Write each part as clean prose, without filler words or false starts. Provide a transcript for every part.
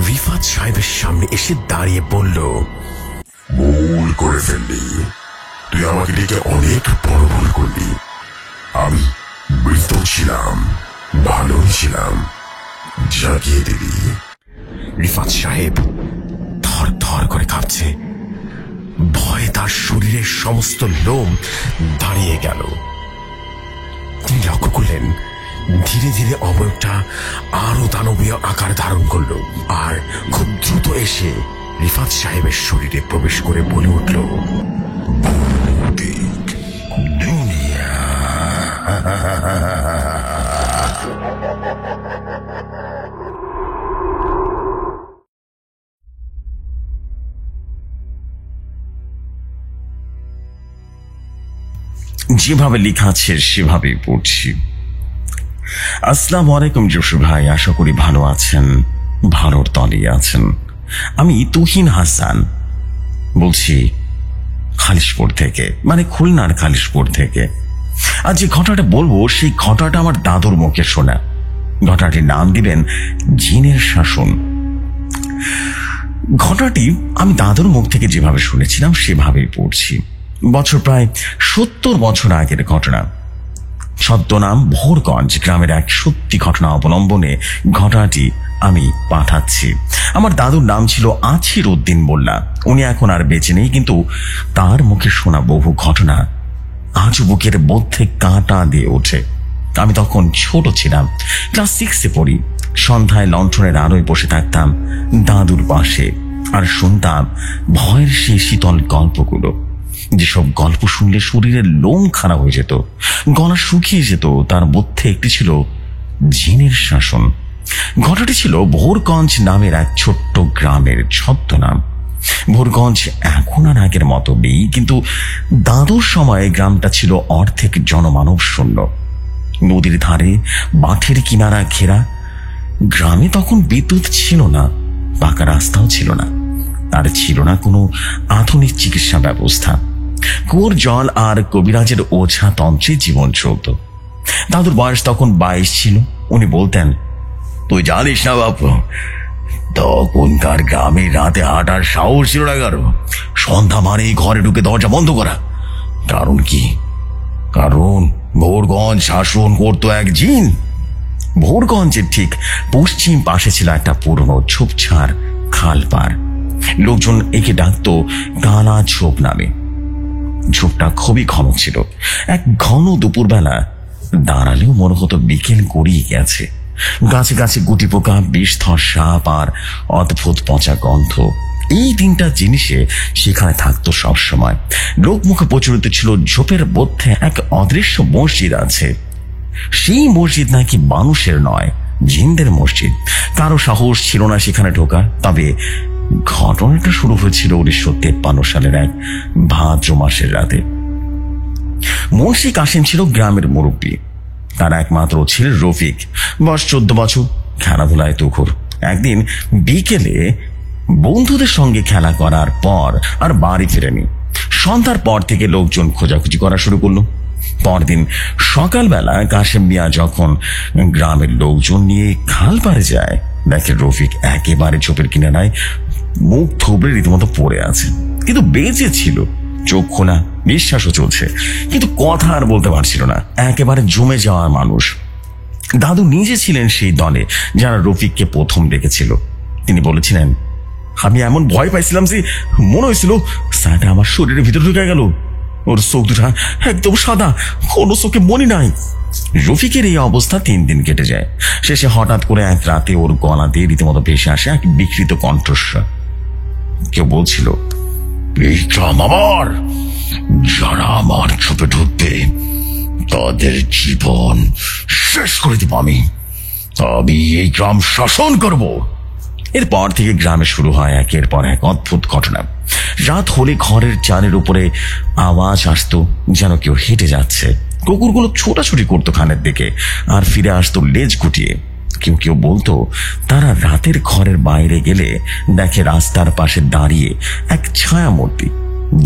রিফাত সাহেবের সামনে এসে দাঁড়িয়ে বলল, ভুল করে ফেললি, তুই আমাকে ডেকে অনেক বড় ভুল করলি। আমি মৃত ছিলাম, ভালোই ছিলাম, জাগিয়ে দিবি। রিফাত সাহেব থর থর করে কাঁপছে, ভয়ে তার শরীরের সমস্ত লোম দাঁড়িয়ে গেল। তিনি লক্ষ্য করলেন ধীরে ধীরে অবয়বটা আরো দানবীয় আকার ধারণ করল, আর খুব দ্রুত এসে রিফাত সাহেবের শরীরে প্রবেশ করে বলে উঠল, দুনিয়া। যেভাবে লেখা আছে সেভাবেই পড়ছি। আসসালামু আলাইকুম জসু ভাই, আশা করি ভালো আছেন, ভালোর তলেই আছেন। আমি তুহিন হাসান বলছি খালিশপুর থেকে, মানে খুলনার খালিশপুর থেকে। আর যে ঘটনাটা বলবো সেই ঘটনাটা আমার দাদুর মুখে শোনা। ঘটনাটির নাম দিলেন জিনের শাসন। ঘটনাটি আমি দাদুর মুখ থেকে যেভাবে শুনেছিলাম সেভাবেই পড়ছি। বছর প্রায় 70 বছর আগের ঘটনা। ছদ্মনাম ভোরগঞ্জ গ্রামের এক সত্যি ঘটনা অবলম্বনে ঘটনাটি আমি পাঠাচ্ছি। আমার দাদুর নাম ছিল আছির উদ্দিন মোল্লা। উনি এখন আর বেঁচে নেই, কিন্তু তার মুখে শোনা বহু ঘটনা আজ বুকের মধ্যে কাঁটা দিয়ে ওঠে। আমি তখন ছোট ছিলাম, ক্লাস 6-এ পড়ি। সন্ধ্যায় লণ্ঠনের আলোয় বসে থাকতাম দাদুর পাশে আর শুনতাম ভয়ের সেই শীতল গল্পগুলো, যেসব গল্প শুনলে শরীরের লোম খারাপ হয়ে যেত, গলা শুকিয়ে যেত। তার মধ্যে একটি ছিল জিনের শাসন। ঘটনাটি ছিল ভোরগঞ্জ নামের এক ছোট্ট গ্রামের ছদ্মনাম। ভোরগঞ্জ এখন আর আগের মতো নেই, কিন্তু দাদুর সময়ে গ্রামটা ছিল অর্ধেক জনমানব শূন্য। নদীর ধারে মাঠের কিনারা ঘেরা। গ্রামে তখন বিদ্যুৎ ছিল না, পাকা রাস্তাও ছিল না, আর ছিল না কোনো আধুনিক চিকিৎসা ব্যবস্থা। কুয়োর জল আর কবিরাজের ওঝা তন্ত্রে জীবন চলত। দাদুর বয়স তখন 22 ছিল। উনি বলতেন, তুই জানিস না বাপু, তখনকার গ্রামে রাতে হাঁটার সাহস ছিল না কারো। সন্ধ্যা মানেই ঘরে ঢুকে দরজা বন্ধ করা। কারণ কি? কারণ ভোরগঞ্জ শাসন করতো এক জিন। ভোরগঞ্জের ঠিক পশ্চিম পাশে ছিল একটা পুরনো ঝোপঝাড় খাল পার। লোকজন একে ডাকতো কালা ঝোপ নামে। ঝোপটা খুবই ঘন ছিল। এক ঘন দুপুরবেলা দাঁড়ালেও মনে হতো বিকেল গড়িয়ে গেছে। গাছে গাছে গুটি পোকা, বিষধর সাপ আর অদ্ভুত পচা গন্ধ, এই 3টা জিনিসে সেখানে থাকতো সবসময়। লোকমুখে প্রচলিত ছিল ঝোপের মধ্যে এক অদৃশ্য মসজিদ আছে। সেই মসজিদ নাকি মানুষের নয়, জিনদের মসজিদ। কারো সাহস ছিল না সেখানে ঢোকার। তবে ঘটনাটা শুরু হয়েছিল 1953 সালের এক ভাদ্র মাসের রাতে। মুন্সি কাসিম ছিল গ্রামের মুরব্বী। তার একমাত্র ছেলে রফিক, বয়স 14 বছর, খেলাধুলায় তুখোর। একদিন বিকেলে বন্ধুদের সঙ্গে খেলা করার পর আর বাড়ি ফেরেনি। সন্ধ্যার পর থেকে লোকজন খোঁজাখুঁজি করা শুরু করলো। পরদিন সকালবেলা কাশেম মিয়া যখন গ্রামের লোকজন নিয়ে খাল পাড়ে যায়, দেখে রফিক একেবারে ঝোপের কিনারায় মুখ থুবড়ে রীতিমতো পড়ে আছে, কিন্তু বেঁচে ছিল। চোখ খোলা, নিঃশ্বাসও চলছে, কিন্তু কথা আর বলতে পারছিল না। একেবারে জমে যাওয়ার মানুষ। দাদু নিজে ছিলেন সেই দলে যারা রফিককে প্রথম ডেকেছিল। তিনি বলেছিলেন, আমি এমন ভয় পাইছিলাম যে মনে হয়েছিল সাটা আমার শরীরের ভিতরে ঢুকে গেল। ওর চোখ দুটা একদম সাদা, কোনো চোখে মনি নাই। রফিকের এই অবস্থা 3 দিন কেটে যায়। শেষে হঠাৎ করে এক রাতে ওর গলা দিয়ে রীতিমতো ভেসে আসে এক বিকৃত কণ্ঠস্বর। কেউ বলছিল, এই গ্রাম আমার, যারা আমার ঝোপে ঢুকবে তাদের জীবন শেষ করে দেব আমি। আমি এই গ্রাম শাসন করব। এরপর থেকে গ্রামে শুরু হয় একের পর এক অদ্ভুত ঘটনা। রাত হলে ঘরের চালের উপরে আওয়াজ আসতো যেন কেউ হেঁটে যাচ্ছে। কুকুরগুলো ছোটাছুটি করতো খানের দিকে আর ফিরে আসতো লেজ গুটিয়ে। কেউ কেউ বলতো তারা রাতের ঘরের বাইরে গেলে দেখে রাস্তার পাশে দাঁড়িয়ে এক ছায়া মূর্তি,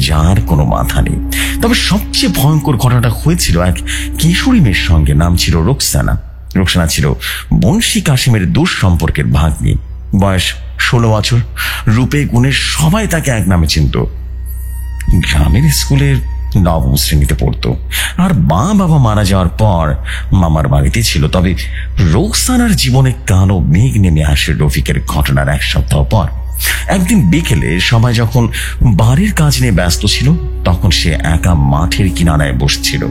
যার কোনো মাথা নেই। তবে সবচেয়ে ভয়ঙ্কর ঘটনাটা হয়েছিল এক কিশোরী মেয়ের সঙ্গে। নাম ছিল রোকসানা। রোকসানা ছিল মুন্সি কাসিমের দূর সম্পর্কের ভাগ্নি। বয়স 16 বছর, রূপে গুণে সবাই তাকে এক নামে চিনত। গ্রামের স্কুলের নবম শ্রেণীতে পড়তো, আর বাবা মারা যাওয়ার পর মামার বাড়িতে ছিল। তবে রোকসানার জীবনে কালো মেঘ নেমে আসে রফিকের ঘটনার 1 সপ্তাহ পর। একদিন বিকেলে সবাই যখন বাড়ির কাজ নিয়ে ব্যস্ত ছিল, তখন সে একা মাঠের কিনারায় বসছিল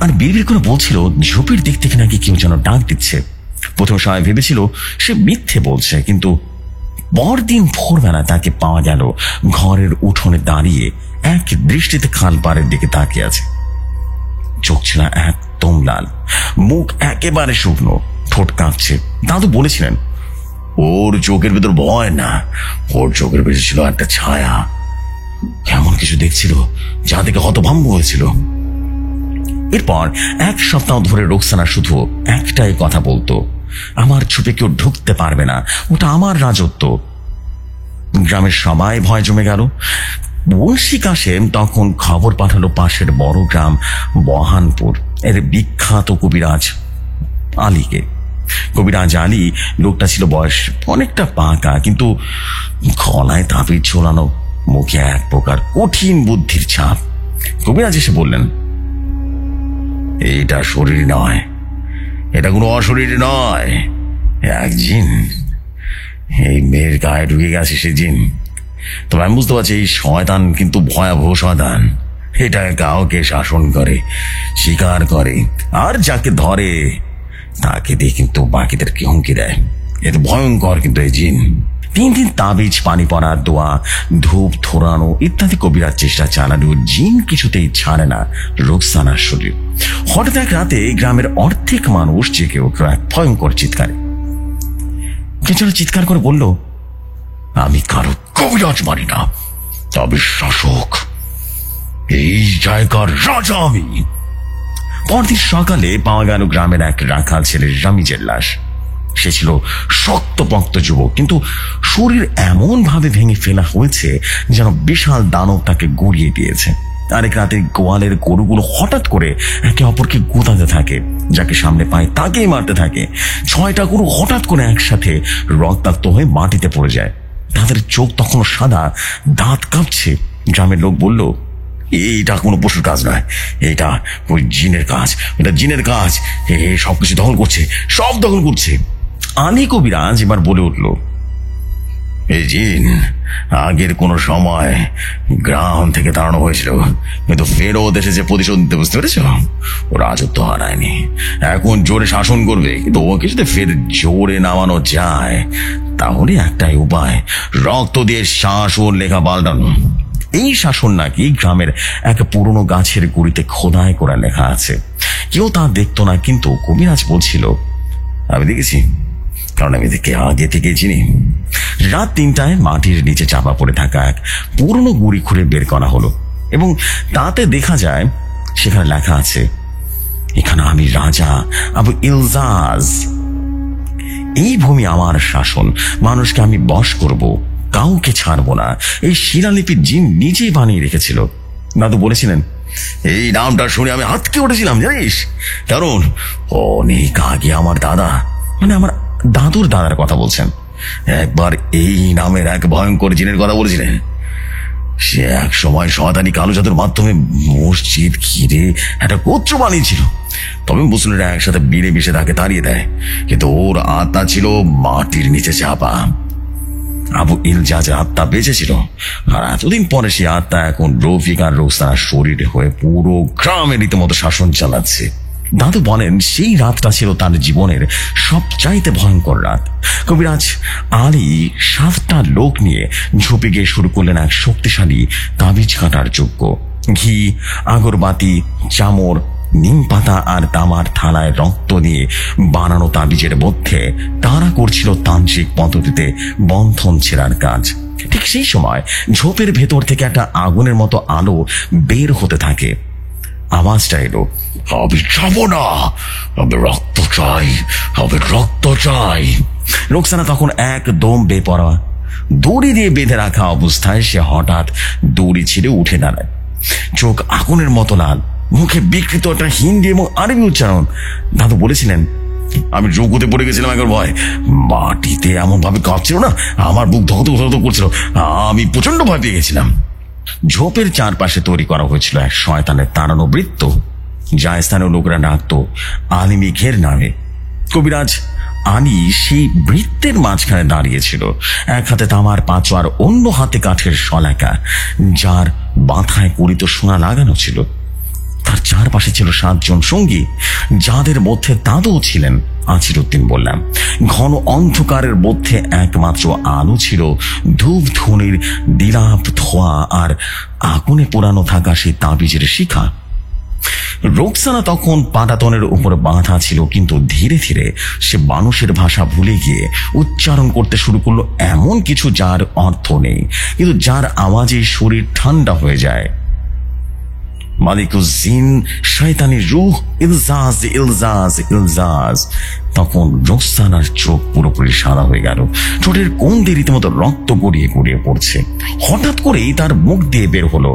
আর বিড়বিড় করে বলছিল ঝোপের দিক থেকে নাকি কেউ যেন ডাক দিচ্ছে। প্রথম সবাই ভেবেছিল সে মিথ্যে বলছে, কিন্তু পরদিন ভোরবেলা তাকে পাওয়া গেল ঘরের উঠোনে দাঁড়িয়ে এক দৃষ্টিতে খাল পাড়ের দিকে তাকিয়ে আছে। চোখ ছিল একদম লাল, মুখ একেবারে শুকনো, ঠোঁট কাঁপছে। দাদু বলেছিলেন ওর চোখের ভেতর ভয় না, ওর চোখের ভেতর ছিল একটা ছায়া, এমন কিছু দেখছিল যা থেকে হতভম্ব হয়েছিল। এরপর 1 সপ্তাহ ধরে রোকসানা শুধু একটাই কথা বলতো, আমার ছুপে কেউ ঢুকতে পারবে না, ওটা আমার রাজত্ব। গ্রামের সবাই ভয় জমে গেল। বংশী কাশেম তখন খবর পাঠালো পাশের বড় গ্রাম বহানপুর এর বিখ্যাত কবিরাজ আলীকে। কবিরাজ আলী লোকটা ছিল বয়স অনেকটা পাকা, কিন্তু গলায় তাবিজ ঝোলানো, মুখে এক প্রকার কঠিন বুদ্ধির ছাপ। কবিরাজ এসে বললেন, এইটা শরীর নয়, এটা কোনো অশরীর নয়, এক জিন। এই মেয়ের গায়ে ঢুকে গেছে সে জিন। তবে আমি বুঝতে পারছি এই শয়তান কিন্তু ভয়াবহ শয়তান। এটা কাউকে শাসন করে, শিকার করে, আর যাকে ধরে তাকে দিয়ে কিন্তু বাকিদেরকে হুমকি দেয়। এত ভয়ঙ্কর কিন্তু এই জিন। 3 দিন তাবিজ, পানি পড়া, দোয়া, ধূপ ধরানো ইত্যাদি কবিরাজ চেষ্টা চালানো জিন কিছুতেই ছাড়ে না রোকসানার শরীর। হঠাৎ এক রাতে গ্রামের অর্ধেক মানুষ জেগে উঠল এক ভয়ঙ্কর চিৎকারে। কে যেন চিৎকার করে বলল, আমি কারো কবিরাজ মানি না, তবে শাসক, এই জায়গার রাজা আমি। পরদিন সকালে পাওয়া গেল গ্রামের এক রাখাল ছেলের রামিজের লাশ। সে ছিল শক্তপোক্ত যুবক, কিন্তু শরীর এমন ভাবে ভেঙে ফেলা হয়েছে যেন বিশাল দানব তাকে গড়িয়ে দিয়েছে। আরেক রাতে গোয়ালের গরুগুলো হঠাৎ করে একে অপরকে গোতাতে থাকে, যাকে সামনে পায় তাকেই মারতে থাকে। 6টা গরু হঠাৎ করে একসাথে রক্তাক্ত হয়ে মাটিতে পড়ে যায়। তাদের চোখ তখন সাদা, দাঁত কাঁপছে। গ্রামের লোক বলল, এইটা কোনো পশুর কাজ নয়, এটা ওই জিনের কাজ, এটা জিনের কাজ, সবকিছু দখল করছে, সব দখল করছে। আলী কবিরাজ এবার বলে উঠল, এই জিন আগের কোন সময় গ্রাম থেকে তাড়ানো হয়েছিল, কিন্তু ফেরত এসেছে প্রতিশোধ নিতে, বুঝতে পেরেছ? ও রাজত্ব হারায়নি, এখন জোরে শাসন করবে, কিন্তু ওকে যদি ফের জোরে নামানো যায় তাহলে একটাই উপায়, রক্ত দিয়ে শাসন লেখা পাল্টানো। এই শাসন নাকি গ্রামের এক পুরনো গাছের গুড়িতে খোদাই করে লেখা আছে। কেউ তা দেখতো না, কিন্তু কবিরাজ বলছিল, আমি দেখেছি, কারণ আমি এদেরকে আগে থেকে চিনি। রাত 3টায় মাটির নিচে চাপা পড়ে থাকা এক পুরনো গুড়ি খুঁড়ে বের করা হলো, এবং তাতে দেখা যায় সেখানে লেখা আছে, এখানে আমি রাজা আবু ইলজাজ, এই ভূমি আমার শাসন, মানুষকে আমি বশ করব, কাউকে ছাড়বো না। এই শিলালিপি জিন নিজেই বানিয়ে রেখেছিল। দাদু বলেছিলেন, এই নামটা শুনে আমি হাতকে উঠেছিলাম, জানিস, কারণ অনেক আগে আমার দাদা, মানে আমার দাদুর দাদার কথা বলছেন, একবার এই নামের এক ভয়ঙ্কর জিনের কথা বলেছিলেন। সে এক সময় শয়তানি কালো জাদুর মাধ্যমে মসজিদ ঘিরে একটা গোত্র বানিয়েছিল। তবে মুসলিমরা একসাথে বিড়ে মিশে তাকে তাড়িয়ে দেয়, কিন্তু ওর আত্মা ছিল মাটির নিচে চাপা। আবু ইলজাজের আত্মা বেঁচেছিল, আর এতদিন পরে সে আত্মা এখন রফিক আর রোকসানার শরীরে হয়ে পুরো গ্রামের রীতিমতো শাসন চালাচ্ছে। দাদু বলেন, সেই রাতটা ছিল তার জীবনের সবচাইতে ভয়ঙ্কর রাত। কবিরাজ আলী 7টা লোক নিয়ে ঝুপে গিয়ে শুরু করলেন এক শক্তিশালী তাবিজ কাটার যজ্ঞ। ঘি, আগরবাতি, চামর, নিম পাতা আর তামার থালায় রক্ত দিয়ে বানানো তাবিজের মধ্যে তারা করছিল তান্ত্রিক পদ্ধতিতে বন্ধন ছেঁড়ার কাজ। ঠিক সেই সময় ঝোপের ভেতর থেকে একটা আগুনের মতো আলো বের হতে থাকে। আওয়াজটা এলো, আমি যাবো না, আমি রক্ত চাই, আমি রক্ত চাই। রোকসানা তখন একদম বেপরোয়া, দড়ি দিয়ে বেঁধে রাখা অবস্থায় সে হঠাৎ দড়ি ছিঁড়ে উঠে দাঁড়ায়। চোখ আগুনের মতো লাল, মুখে বিকৃত একটা হিন্দি এবং আরবি উচ্চারণ। দাদু বলেছিলেন, আমি চৌকুতে পড়ে গেছিলাম একবার ভয়। মাটিতে এমন ভাবে কাঁপছিল না, আমার বুক ধক ধক ধক করছিল। আমি প্রচন্ড ভয় পেয়ে গেছিলাম। ঝোপের চারপাশে তৈরি করা হয়েছিল এক শয়তানের তাড়ানো বৃত্ত, যা স্থানীয় লোকরা ডাকত আলিমি ঘের নামে। কবিরাজ আলী সেই বৃত্তের মাঝখানে দাঁড়িয়েছিল, এক হাতে তামার পাঁচো আর অন্য হাতে কাঠের শলাকা, যার মাথায় করিত সোনা লাগানো ছিল। তার চারপাশে ছিল 7 জন সঙ্গী, যাদের মধ্যে দাদুও ছিলেন। আছিরুদ্দিন বললাম, ঘন অন্ধকারের মধ্যে একমাত্র আলো ছিল ধূপ ধুনির দিলাপ ধোয়া আর আগুনে পোড়ানো থাকা সেই তাবিজের শিখা। রোকসানা তখন পাটাতনের উপর বাঁধা ছিল, কিন্তু ধীরে ধীরে সে মানুষের ভাষা ভুলে গিয়ে উচ্চারণ করতে শুরু করলো এমন কিছু যার অর্থ নেই, কিন্তু যার আওয়াজে শরীর ঠান্ডা হয়ে যায়। মালিকুজ্জিন, শয়তানি রূহ, ইলজাজ ইলজাজ ইলজাজ। তখন রোকসানার চোখ পুরোপুরি সাদা হয়ে গেল, ঠোঁটের কোণ দিয়ে রীতিমতো রক্ত গড়িয়ে গড়িয়ে পড়ছে। হঠাৎ করেই তার মুখ দিয়ে বের হলো,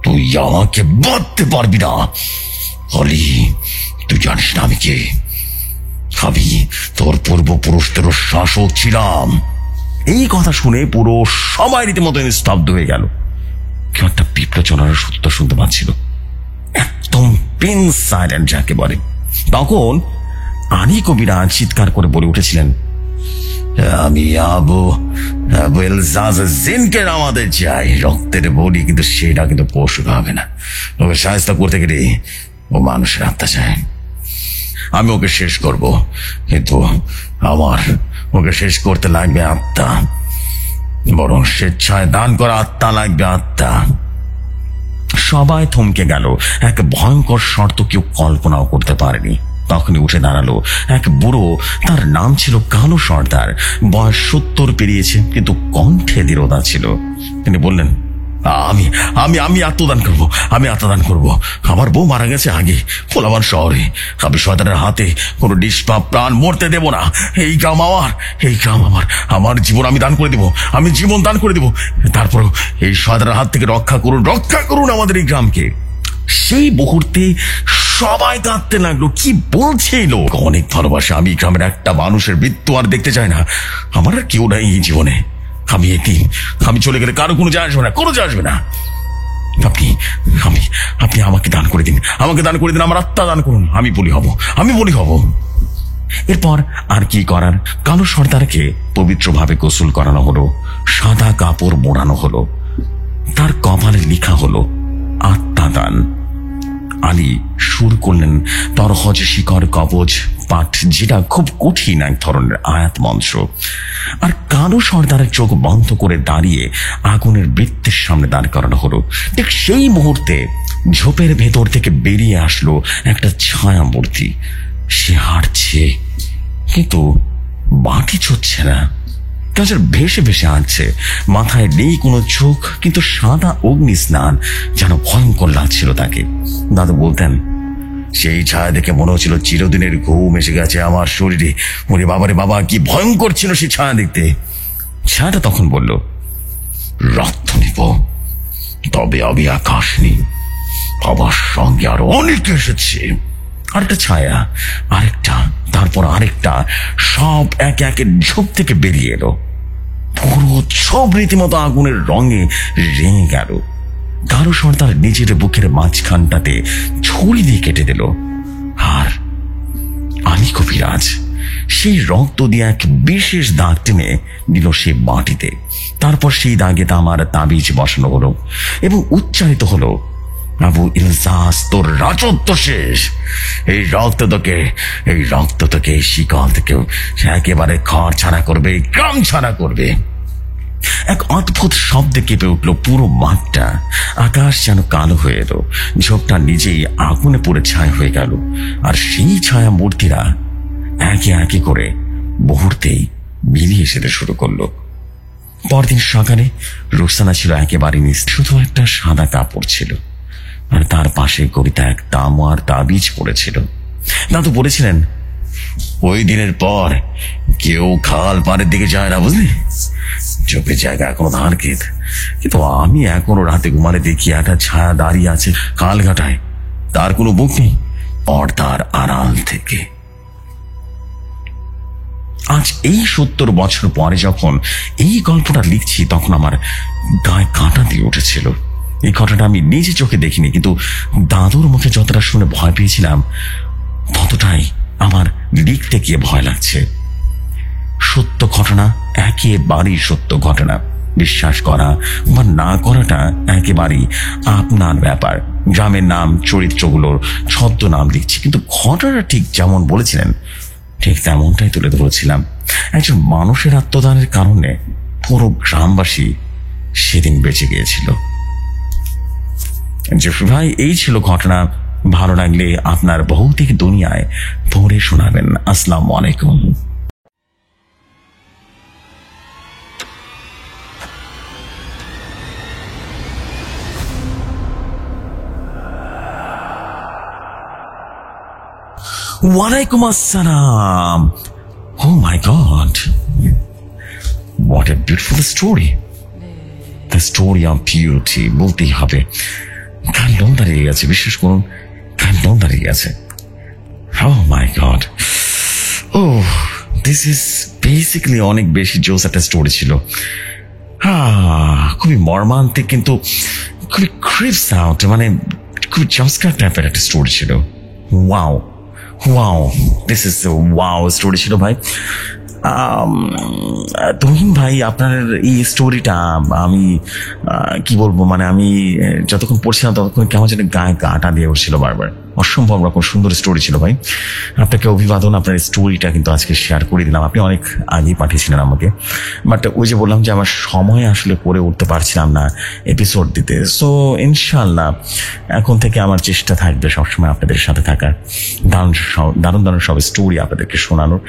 তুই আমাকে বাঁধতে পারবি না অলি, তুই জানিস না আমি কে? আমি তোর পূর্বপুরুষদের শাসক ছিলাম। এই কথা শুনে পুরো সবাই রীতিমতো স্তব্ধ হয়ে গেল। কেউ একটা পিঁপড়ে চলার সত্য শুনতে পাচ্ছিল, একদম পিন সাইলেন্ট যাকে বলে। তখন আলী কবিরাজ চিৎকার করে বলে উঠেছিলেন, আমি আবু জিনকে নামাতে চাই, রক্তের বলি, কিন্তু সেটা কিন্তু পশু হবে না। ওকে সাহায্য করতে গেলে ও মানুষের আত্মা চায়। আমি ওকে শেষ করব, কিন্তু আমার ওকে শেষ করতে লাগবে আত্মা, বরং স্বেচ্ছায় দান করা আত্মা লাগবে, আত্মা। সবাই থমকে গেল। এক ভয়ঙ্কর শর্ত কেউ কল্পনাও করতে পারেনি। তখনই উঠে দাঁড়ালো এক বুড়ো, তার নাম ছিল কালো সর্দার। বয়স 70 পেরিয়েছে, কিন্তু কণ্ঠে দৃঢ়তা ছিল। তিনি বললেন, আমি আমি আমি আত্মদান করব, আমি আত্মদান করব। আমার বউ মারা গেছে আগে কোলাবান শহরে। আমি শয়তানের হাতে কোনো নিষ্পাপ প্রাণ মরতে দেব না। এই গ্রাম আমার, এই গ্রাম আমার, আমার জীবন আমি দান করে দেব, আমি জীবন দান করে দেব। তারপর এই শয়তানের হাত থেকে রক্ষা করুন, রক্ষা করুন আমাদের এই গ্রামকে। সেই মুহূর্তে সবাই কাঁদতে লাগলো। কি বলছে লোক? অনেক ভালোবাসা, আমি গ্রামের একটা মানুষের মৃত্যু আর দেখতে চাই না। আমার আর কেউ নাই এই জীবনে। আমি এতিম, আমি চলে গেলে কারো কোনো যায় আসবে না, কোনো যায় আসবে না। আপনি আমি আপনি আমাকে দান করে দিন, আমাকে দান করে দিন, আমার আত্মা দান করুন। আমি বলি হব, আমি বলি হব। এরপর আর কি করার, কালো সর্দারকে পবিত্রভাবে গোসল করানো হলো, সাদা কাপড় মোড়ানো হলো, তার কপালে লেখা হলো আত্মা দান। আলী সুর করলেন তরহজ শিকর কবজ পাঠ, যেটা খুব কঠিন এক ধরনের আয়াত মন্ত্র। আর কালো সর্দারের চোখ বন্ধ করে দাঁড়িয়ে আগুনের বৃত্তের সামনে দাঁড় করানো হলো। ঠিক সেই মুহূর্তে ঝোপের ভেতর থেকে বেরিয়ে আসলো একটা ছায়া মূর্তি। সে হাঁটছে, কিন্তু মাটি ছুঁচ্ছে না, গাছের ভেসে ভেসে হাঁটছে। মাথায় নেই কোনো চোখ, কিন্তু সাদা অগ্নি স্নান, যেন ভয়ঙ্কর লাগছিল তাকে। দাদু বলতেন, সেই ছায়া দেখে মনে হচ্ছিল চিরদিনের ঘুম এসে গেছে আমার শরীরে। ওরে বাবারে বাবা, কি ভয়ঙ্কর ছিল সেই ছায়া দেখতে। ছায়াটা তখন বলল, রক্ত নিব, তবে আমি আকাশ নি, আমার সঙ্গে আরো অনেকে এসেছে। আরেকটা ছায়া, আরেকটা, তারপর আরেকটা, সব একে একে ঝোপ থেকে বেরিয়ে এলো। পুরো ঝোপ রীতিমতো আগুনের রঙে রেঙে গেল। কালো সর্দার নিজের বুকের মাঝখানটাতে ছুরি দিয়ে কেটে দিল। আর আলী কবিরাজ সেই রক্ত দিয়ে এক বিশেষ দাগ টেনে দিল সে মাটিতে। তারপর সেই দাগে তামার তাবিজ বসানো হলো এবং উচ্চারিত হলো, আবু ইলজাজ, তোর রাজত্ব শেষ। এই রক্ত তোকে এই শিকল থেকে একেবারে ঘর ছাড়া করবে, গ্রাম ছাড়া করবে। এক অদ্ভুত শব্দে কেঁপে উঠল পুরো মাঠটা। আকাশ যেন কালো হয়ে এলো, ঝোপটা নিজেই আগুনে পুড়ে ছায়া হয়ে গেল। আর সেই ছায়া মূর্তিরা একে একে করে মুহূর্তেই মিলিয়ে যেতে শুরু করলো। পরদিন সকালে রোকসানা ছিল একেবারে নিশ্চিত, শুধু একটা সাদা কাপড় ছিল, আর তার পাশে কবিতা এক তামার তাবিজ পড়েছিল। দাদু বলেছিলেন, ওই দিনের পর কেউ খাল পাড়ের দিকে যায় না, বুঝলি? চোখের জায়গা এখনো ধারকেত, কিন্তু আমি এখনো রাতে ঘুমালে দেখি একটা ছায়া দাঁড়িয়ে আছে কালঘাটায়। তার কোনো মুখ নেই, পর্দার আড়াল থেকে। আজ এই 70 বছর পরে যখন এই গল্পটা লিখছি তখন আমার গায়ে কাঁটা দিয়ে উঠেছিল। এই ঘটনাটা আমি নিজে চোখে দেখিনি, কিন্তু দাদুর মুখে যতটা শুনে ভয় পেয়েছিলাম ততটাই আমার লিখতে গিয়ে ভয় লাগছে। সত্য ঘটনা, একেবারেই সত্য ঘটনা। বিশ্বাস করা বা না করাটা একেবারেই আপনার ব্যাপার। গ্রামের নাম, চরিত্রগুলোর ছদ্মনাম লিখছি, কিন্তু ঘটনাটা ঠিক যেমন বলেছিলেন ঠিক তেমনটাই তুলে ধরেছিলাম। একজন মানুষের আত্মদানের কারণে পুরো গ্রামবাসী সেদিন বেঁচে গিয়েছিল। জেফরি ভাই, এই ছিল ঘটনা। ভালো লাগলে আপনার ভৌতিক দুনিয়ায় পড়ে শোনাবেন। আসসালামু আলাইকুম। Walaikum assalam. Oh my God. What a beautiful story. The story of beauty. বলতেই হবে, কান্ডন দাঁড়িয়ে গেছে, বিশ্বাস করুন, কান্ডন দাঁড়িয়ে গেছে। Oh my God. Oh, this is basically অনেক বেশি জোস একটা স্টোরি ছিল। খুবই মর্মান্তিক, কিন্তু খুবই ক্রিপস আউট, মানে খুবই চমৎকার টাইপের একটা স্টোরি ছিল। Wow wow, this is wow story ছিল ভাই। তুহিন ভাই, আপনার এই স্টোরিটা আমি কি বলবো, মানে আমি যতক্ষণ পড়ছিলাম ততক্ষণ কেমন যেন গায়ে গাটা দিয়ে উঠছিল বারবার। অসম্ভব রকম সুন্দর স্টোরি ছিল ভাই। আপনাকে অভিবাদন। আপনার স্টোরিটা কিন্তু আজকে শেয়ার করে দিলাম। আপনি অনেক আগেই পাঠিয়েছিলেন আমাকে, বাট ওই যে বললাম যে আমার সময় আসলে করে উঠতে পারছিলাম না এপিসোড দিতে। সো ইনশাল্লাহ এখন থেকে আমার চেষ্টা থাকবে সবসময় আপনাদের সাথে থাকার, দারুণ দারুণ সব স্টোরি আপনাদেরকে শোনানোর।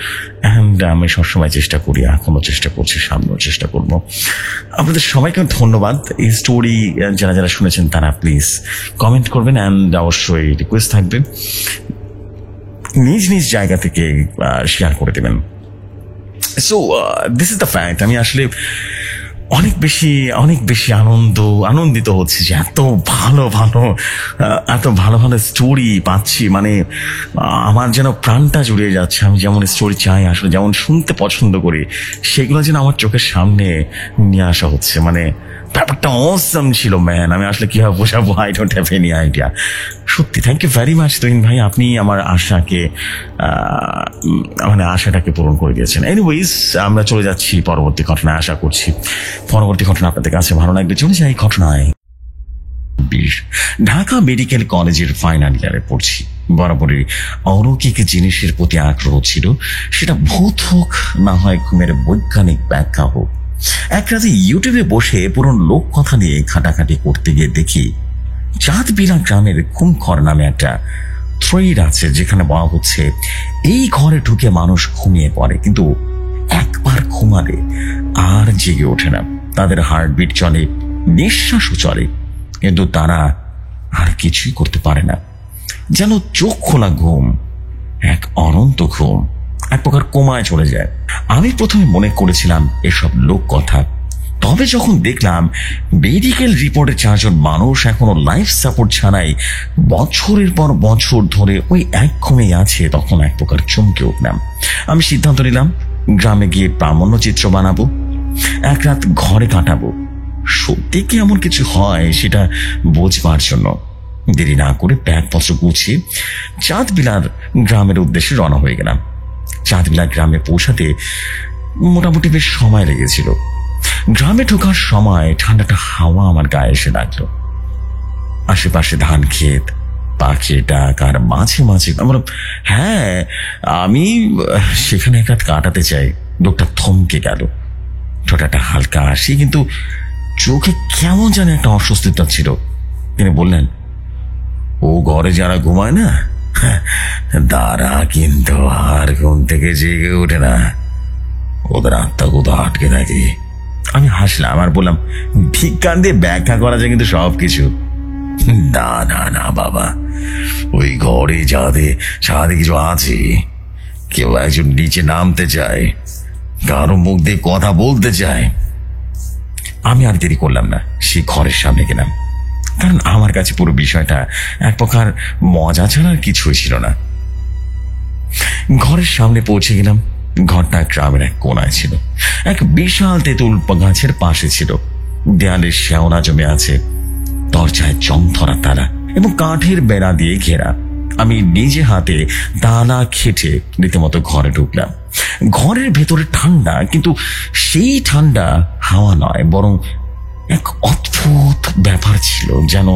অ্যান্ড আমি সবসময় চেষ্টা করি, এখনো চেষ্টা করছি, সামনেও চেষ্টা করবো। আপনাদের সবাইকে ধন্যবাদ। এই স্টোরি যারা যারা শুনেছেন তারা প্লিজ কমেন্ট করবেন, অ্যান্ড অবশ্যই রিকোয়েস্ট থাকবে নিজ নিজ জায়গা থেকে শেয়ার করে দেবেন। So this is the fact. আমি আসলে অনেক বেশি আনন্দিত হচ্ছে যে এত ভালো ভালো স্টোরি পাচ্ছি। মানে আমার যেন প্রাণটা জুড়িয়ে যাচ্ছে। আমি যেমন স্টোরি চাই, আসলে যেমন শুনতে পছন্দ করি, সেগুলো যেন আমার চোখের সামনে নিয়ে আসা হচ্ছে। মানে ব্যাপারটা অসম ছিল ম্যান। আমি আসলে কিভাবে বোঝাবো, I don't have any idea. সত্যি thank you very much Tuhin ভাই, আপনি আমার আশাটাকে পূরণ করে দিয়েছেন। এনিওয়েজ, আমরা চলে যাচ্ছি পরবর্তী ঘটনায়। আশা করছি পরবর্তী ঘটনা আপনাদের কাছে ভালো লাগবে। চলে যাই ঘটনায়। ঢাকা মেডিকেল কলেজের ফাইনাল ইয়ারে পড়ছি। বরাবরই অলৌকিক জিনিসের প্রতি আগ্রহ ছিল, সেটা ভূত হোক না হয় ঘুমের বৈজ্ঞানিক ব্যাখ্যা হোক। এক রাতে ইউটিউবে বসে পুরনো লোক কথা নিয়ে ঘাটাঘাটি করতে গিয়ে দেখি চাঁদবিলা গ্রামের ঘুমঘর নামে একটা থ্রেড আছে, যেখানে বলা হচ্ছে এই ঘরে ঢুকে মানুষ ঘুমিয়ে পড়ে, কিন্তু একবার ঘুমালে আর জেগে ওঠে না। তাদের হার্টবিট চলে, নিঃশ্বাসও চলে, কিন্তু তারা আর কিছুই করতে পারে না। যেন চোখ খোলা ঘুম, এক অনন্ত ঘুম, এক প্রকার কোমায় চলে যায়। আমি প্রথমে মনে করেছিলাম এসব লোক কথা, তবে যখন দেখলাম মেডিকেল রিপোর্টে 4 জন মানুষ এখনো লাইফ সাপোর্ট ছাড়াই বছরের পর বছর ধরে ওই এক ঘুমেই আছে, তখন এক প্রকার চমকে উঠলাম। আমি সিদ্ধান্ত নিলাম গ্রামে গিয়ে প্রামাণ্য চিত্র বানাবো, এক রাত ঘরে কাটাবো। সত্যি কি এমন কিছু হয় সেটা বোঝবার জন্য দেরি না করে ব্যাগপত্র গুছিয়ে চাঁদবিলার গ্রামের উদ্দেশ্যে রওনা হয়ে গেলাম। চাঁদবিলা গ্রামে পৌঁছাতে মোটামুটি বেশ সময় লেগেছিল। গ্রামে ঢোকার সময় ঠান্ডাটা হাওয়া আমার গায়ে এসে লাগলো। আশেপাশে ধান ক্ষেত, পাখির ডাক, আর মাঝে মাঝে হ্যাঁ, আমি সেখানে এক রাত কাটাতে চাই। লোকটা থমকে গেল, ঠোঁটাটা হালকা হাসি, কিন্তু চোখে কেমন যেন একটা অস্বস্তিতা ছিল। তিনি বললেন, ও ঘরে যারা ঘুমায় না, তারা কিন্তু আর ঘুম থেকে জেগে ওঠে না, ওদের আত্মা কোথাও আটকে থাকে। আমি হাসলাম আর বললাম, বিজ্ঞান দিয়ে ব্যাখ্যা করা যায় কিন্তু সবকিছু। না না না বাবা, ওই ঘরে ছাদে কিছু আছে। কেউ একজন নিচে নামতে চায়, কারো মুখ দিয়ে কথা বলতে চায়। আমি আর দেরি করলাম না, সেই ঘরের সামনে গেলাম, কারণ আমার কাছে পুরো বিষয়টা এক প্রকার মজা ছাড়া আর কিছুই ছিল না। ঘরের সামনে পৌঁছে গেলাম। ঘরটা গ্রামের এক কোনায় ছিল। এক বিশাল তেঁতুল গাছের পাশে ছিল। দেয়ালে শ্যাওলা জমে আছে, দরজায় জং ধরা তালা এবং কাঠের বেড়া দিয়ে ঘেরা। আমি নিজে হাতে তালা খেটে রীতিমতো ঘরে ঢুকলাম। ঘরের ভেতরে ঠান্ডা, কিন্তু সেই ঠান্ডা হাওয়া নয়, বরং এক অদ্ভুত ব্যাপার ছিল, যেন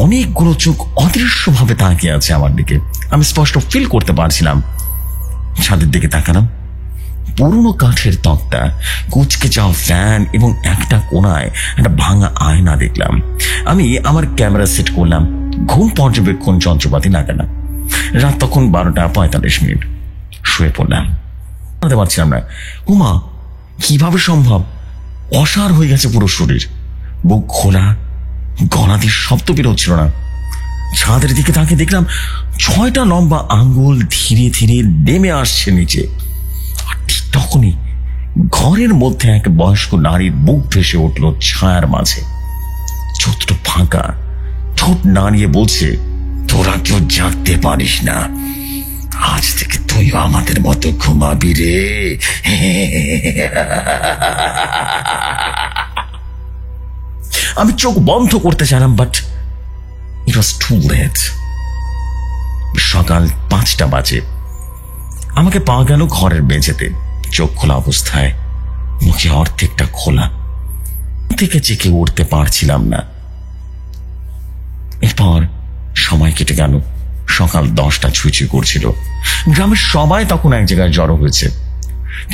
অনেকগুলো চোখ অদৃশ্যভাবে তাকিয়ে আছে আমার দিকে। আমি স্পষ্ট ফিল করতে পারছিলাম। ছাদের দিকে তাকালাম। পুরনো কাঠের তক্তা, কুচকে যাওয়া ফ্যান এবং একটা কোনায় একটা ভাঙা আয়না দেখলাম। আমি আমার ক্যামেরা সেট করলাম, ঘুম পর্যবেক্ষণ যন্ত্রপাতি লাগালাম। রাত তখন 12:45। শুয়ে পড়লাম। বলতে পারছিলাম না, উমা কিভাবে সম্ভব? অসাড় হয়ে গেছে পুরো শরীর, বুক খোলা, গলা দিয়ে শব্দ বের হচ্ছিল না। ছাদের দিকে তাকিয়ে দেখলাম 6টা লম্বা আঙ্গুল ধীরে ধীরে নেমে আসছে নিচে। আর ঠিক তখনই ঘরের মধ্যে এক বয়স্ক নারীর বুক ভেসে উঠল ছায়ার মাঝে। চোখটা ফাঁকা, ঠোঁট নাড়িয়ে বলছে, তোরা কেউ জাগতে পারিস না, আজ থেকে তুই আমাদের মতো ঘুমাবি রে। আমি চোখ বন্ধ করতে চাইলাম, but it was too late. সকাল 5টা বাজে। আমাকে পাওয়া গেল ঘরের মেঝেতে, চোখ খোলা অবস্থায়, মুখে অর্ধেকটা খোলা, থেকে জেগে উঠতে পারছিলাম না। এরপর সময় কেটে গেল। সকাল 10টা ছুঁই করছিল। গ্রামের সবাই তখন এক জায়গায় জড়ো হয়েছে।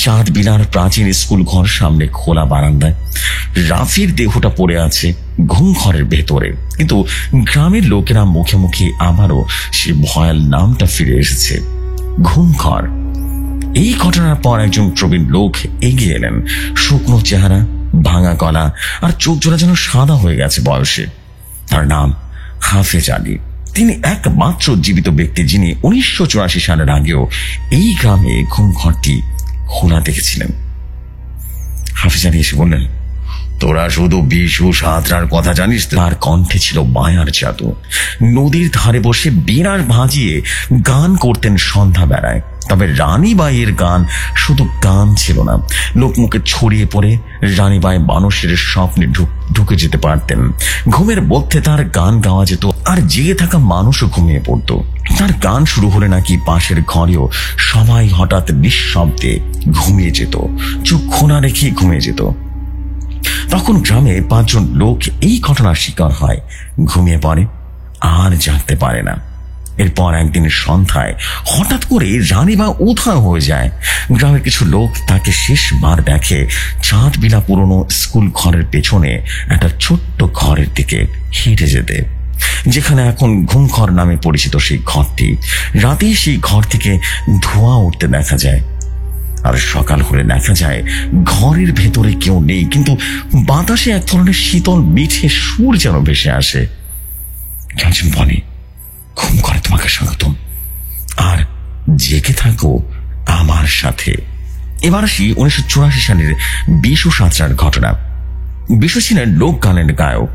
চাঁদ বিলার প্রাচীন স্কুল ঘর সামনে খোলা বারান্দায় রাফির দেহটা পড়ে আছে ঘুম ঘরের ভেতরে। কিন্তু গ্রামের লোকেরা মুখে মুখে আবারও সে ভয়াল নামটা ফিরে এসেছে, ঘুম ঘর। এই ঘটনার পর একজন প্রবীণ লোক এগিয়ে এলেন। শুকনো চেহারা, ভাঙা গলা আর চোখ জোড়া যেন সাদা হয়ে গেছে বয়সে। তার নাম হাফেজ আলী। তিনি একমাত্র জীবিত ব্যক্তি যিনি 1984 সালের আগেও এই গ্রামে ঘুম ঘরটি খোলা দেখেছিলেন। হাফেজ আলী এসে বললেন, তোরা শুধু বিশু সাঁতরার কথা জানিস? তার কণ্ঠে ছিল মায়ার জাদু। নদীর ধারে বসে বিড়ার ভাজিয়ে গান করতেন সন্ধ্যা বেলায়। তবে রানীবাইয়ের গান শুধু গান ছিল না, লোকমুখে ছড়িয়ে পড়ে রানীবাই মানুষের স্বপ্নে ঢুকে যেতে পারতেন। ঘুমের মধ্যে তার গান গাওয়া যেত, আর জেগে থাকা মানুষও ঘুমিয়ে পড়তো। তার গান শুরু হলে নাকি পাশের ঘরেও সবাই হঠাৎ নিঃশব্দে ঘুমিয়ে যেত, চোখ খোলা রেখে ঘুমিয়ে যেত। তখন গ্রামে 5 জন লোক এই ঘটনার শিকার হয়, ঘুমিয়ে পড়ে আর জাগতে পারে না। এরপর একদিন সন্ধ্যায় হঠাৎ করে রানীবা উধাও হয়ে যায়। গ্রামের কিছু লোক তাকে শেষবার দেখে চাঁদ বিলা পুরনো স্কুল ঘরের পেছনে একটা ছোট্ট ঘরের দিকে হেঁটে যেতে, যেখানে এখন ঘুম ঘর নামে পরিচিত সেই ঘরটি। রাতেই সেই ঘর থেকে ধোঁয়া উঠতে দেখা যায়, আর সকাল হলে দেখা যায় ঘরের ভেতরে কেউ নেই, কিন্তু বাতাসে এক ধরনের শীতল মিঠে সুর যেন ভেসে আসে। একজন বলে, ঘুম ঘরে তোমাকে স্বাগতম, আর জেগে থাকো আমার সাথে। এবার আসি 1984 সালের বিশু সাঁতরার ঘটনা। বিশু ছিলেন লোক গানের গায়ক।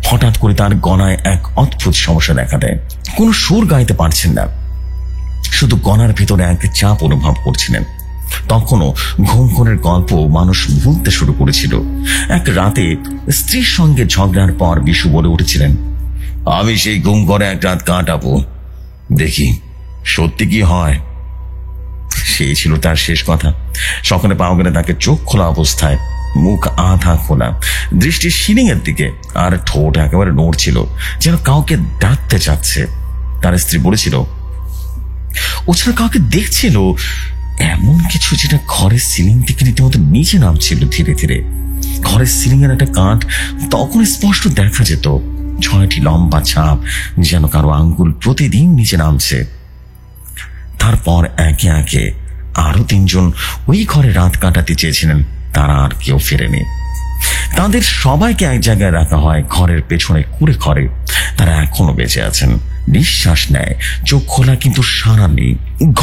হঠাৎ করে তার গলায় এক অদ্ভুত সমস্যা দেখা দেয়। কোনো সুর গাইতে পারছেন না, শুধু গলার ভিতরে এক চাপ অনুভব করছিলেন। তখনও ঘুম ঘরের গল্প মানুষ ভুলতে শুরু করেছিল। এক রাতে স্ত্রীর সঙ্গে ঝগড়ার পর বিশু বলে উঠেছিলেন, আমি সেই ঘুম ঘরে এক রাত কাটাবো, দেখি সত্যি কি হয়। সেই ছিল তার শেষ কথা। সকালে পাওয়া গেলে তাকে চোখ খোলা অবস্থায়, মুখ আধা খোলা, দৃষ্টি সিলিং এর দিকে, আর ঠোঁট একেবারে নড়ছিল, যেন কাউকে ডাকতে চাচ্ছে। তার স্ত্রী বলেছিল ও ছাড়া কাউকে দেখছিল, এমন কিছু যেটা ঘরের সিলিং থেকে রীতিমতো নিচে নামছিল ধীরে ধীরে। ঘরের সিলিং এর একটা কাঠ তখন স্পষ্ট দেখা যেত, 6টি লম্বা ছাপ, যেন কারো আঙ্গুল প্রতিদিন নিচে নামছে। তারপর একে একে আরো 3 জন ওই ঘরে রাত কাটাতে চেয়েছিলেন, তারা আর কেউ ফেরেনি। তাদের সবাইকে এক জায়গায় রাখা হয় ঘরের পেছনে কুড়ে ঘরে। তারা এখনো বেঁচে আছেন, নিঃশ্বাস নেয়, চোখ খোলা, কিন্তু সাড়া নেই।